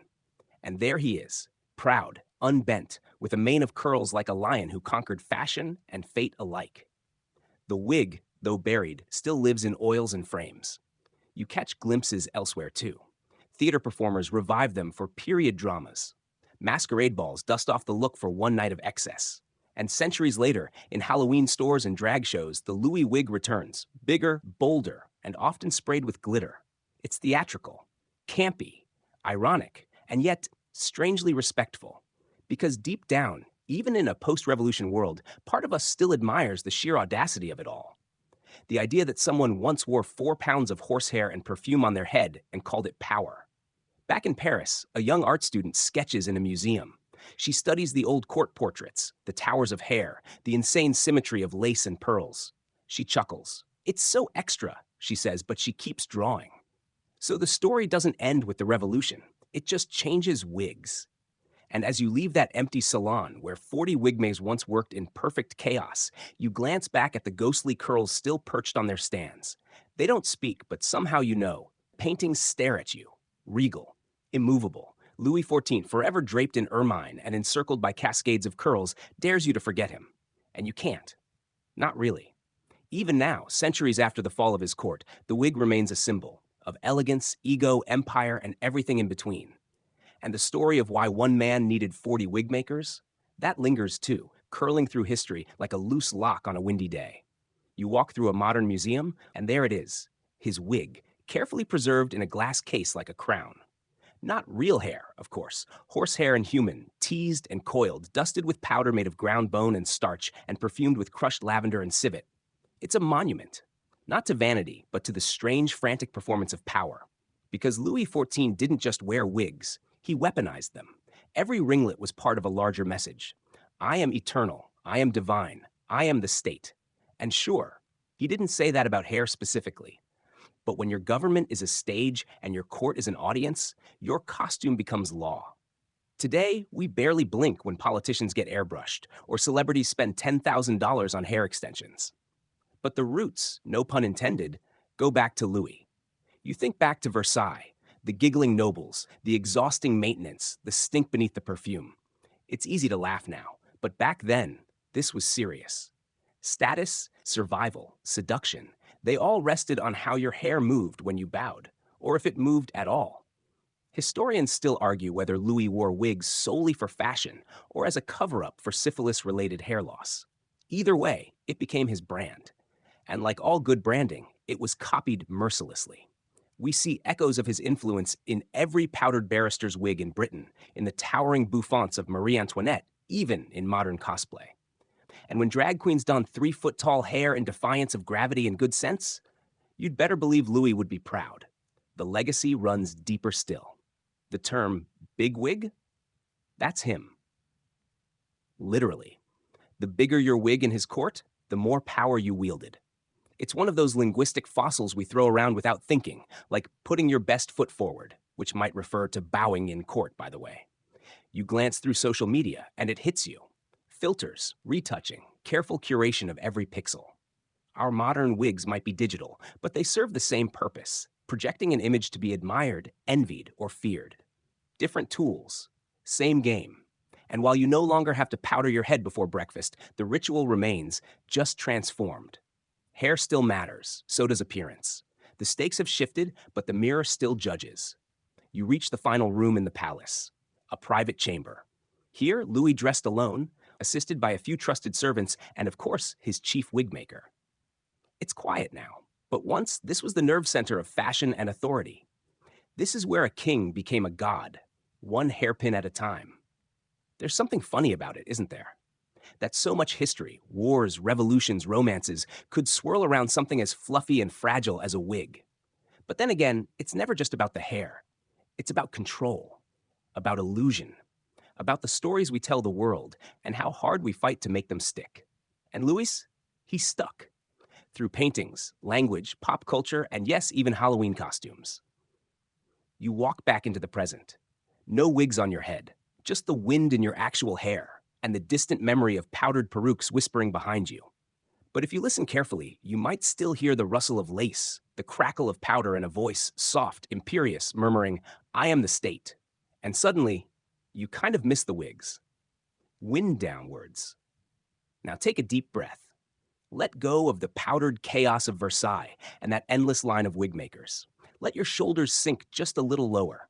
And there he is, proud, unbent, with a mane of curls like a lion who conquered fashion and fate alike. The wig, though buried, still lives in oils and frames. You catch glimpses elsewhere too. Theater performers revive them for period dramas. Masquerade balls dust off the look for one night of excess. And centuries later, in Halloween stores and drag shows, the Louis wig returns, bigger, bolder, and often sprayed with glitter. It's theatrical, campy, ironic, and yet strangely respectful. Because deep down, even in a post-revolution world, part of us still admires the sheer audacity of it all. The idea that someone once wore 4 pounds of horsehair and perfume on their head and called it power. Back in Paris, a young art student sketches in a museum. She studies the old court portraits, the towers of hair, the insane symmetry of lace and pearls. She chuckles. "It's so extra," she says, but she keeps drawing. So the story doesn't end with the revolution. It just changes wigs. And as you leave that empty salon where 40 wigmakers once worked in perfect chaos, you glance back at the ghostly curls still perched on their stands. They don't speak, but somehow you know. Paintings stare at you, regal, immovable. Louis XIV, forever draped in ermine and encircled by cascades of curls, dares you to forget him. And you can't. Not really. Even now, centuries after the fall of his court, the wig remains a symbol of elegance, ego, empire, and everything in between. And the story of why one man needed 40 wig makers, that lingers too, curling through history like a loose lock on a windy day. You walk through a modern museum, and there it is, his wig, carefully preserved in a glass case like a crown. Not real hair, of course. Horsehair and human, teased and coiled, dusted with powder made of ground bone and starch, and perfumed with crushed lavender and civet. It's a monument, not to vanity, but to the strange, frantic performance of power. Because Louis XIV didn't just wear wigs, he weaponized them. Every ringlet was part of a larger message. I am eternal. I am divine. I am the state. And sure, he didn't say that about hair specifically. But when your government is a stage and your court is an audience, your costume becomes law. Today, we barely blink when politicians get airbrushed or celebrities spend $10,000 on hair extensions. But the roots, no pun intended, go back to Louis. You think back to Versailles, the giggling nobles, the exhausting maintenance, the stink beneath the perfume. It's easy to laugh now, but back then, this was serious. Status, survival, seduction, they all rested on how your hair moved when you bowed, or if it moved at all. Historians still argue whether Louis wore wigs solely for fashion or as a cover-up for syphilis-related hair loss. Either way, it became his brand. And like all good branding, it was copied mercilessly. We see echoes of his influence in every powdered barrister's wig in Britain, in the towering bouffants of Marie Antoinette, even in modern cosplay. And when drag queens donned 3-foot-tall hair in defiance of gravity and good sense, you'd better believe Louis would be proud. The legacy runs deeper still. The term big wig? That's him. Literally. The bigger your wig in his court, the more power you wielded. It's one of those linguistic fossils we throw around without thinking, like putting your best foot forward, which might refer to bowing in court, by the way. You glance through social media, and it hits you. Filters, retouching, careful curation of every pixel. Our modern wigs might be digital, but they serve the same purpose, projecting an image to be admired, envied, or feared. Different tools, same game. And while you no longer have to powder your head before breakfast, the ritual remains, just transformed. Hair still matters, so does appearance. The stakes have shifted, but the mirror still judges. You reach the final room in the palace, a private chamber. Here, Louis dressed alone, assisted by a few trusted servants, and of course, his chief wigmaker. It's quiet now, but once this was the nerve center of fashion and authority. This is where a king became a god, one hairpin at a time. There's something funny about it, isn't there? That so much history, wars, revolutions, romances, could swirl around something as fluffy and fragile as a wig. But then again, it's never just about the hair. It's about control, about illusion, about the stories we tell the world and how hard we fight to make them stick. And Louis, he stuck. Through paintings, language, pop culture, and yes, even Halloween costumes. You walk back into the present. No wigs on your head, just the wind in your actual hair and the distant memory of powdered perukes whispering behind you. But if you listen carefully, you might still hear the rustle of lace, the crackle of powder, and a voice, soft, imperious, murmuring, "I am the state." And suddenly, you kind of miss the wigs. Wind downwards. Now take a deep breath. Let go of the powdered chaos of Versailles and that endless line of wigmakers. Let your shoulders sink just a little lower.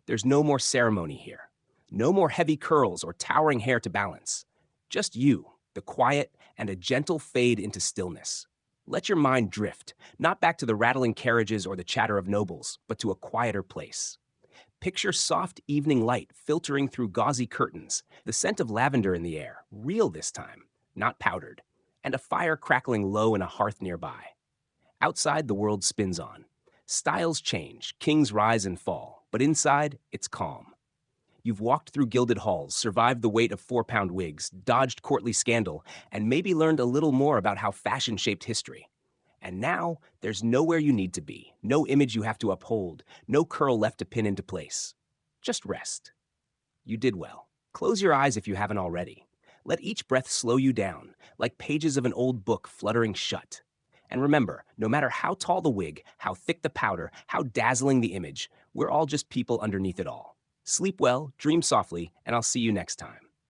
There's no more ceremony here. No more heavy curls or towering hair to balance. Just you, the quiet, and a gentle fade into stillness. Let your mind drift, not back to the rattling carriages or the chatter of nobles, but to a quieter place. Picture soft evening light filtering through gauzy curtains, the scent of lavender in the air, real this time, not powdered, and a fire crackling low in a hearth nearby. Outside, the world spins on. Styles change, kings rise and fall, but inside, it's calm. You've walked through gilded halls, survived the weight of 4-pound wigs, dodged courtly scandal, and maybe learned a little more about how fashion shaped history. And now, there's nowhere you need to be, no image you have to uphold, no curl left to pin into place. Just rest. You did well. Close your eyes if you haven't already. Let each breath slow you down, like pages of an old book fluttering shut. And remember, no matter how tall the wig, how thick the powder, how dazzling the image, we're all just people underneath it all. Sleep well, dream softly, and I'll see you next time.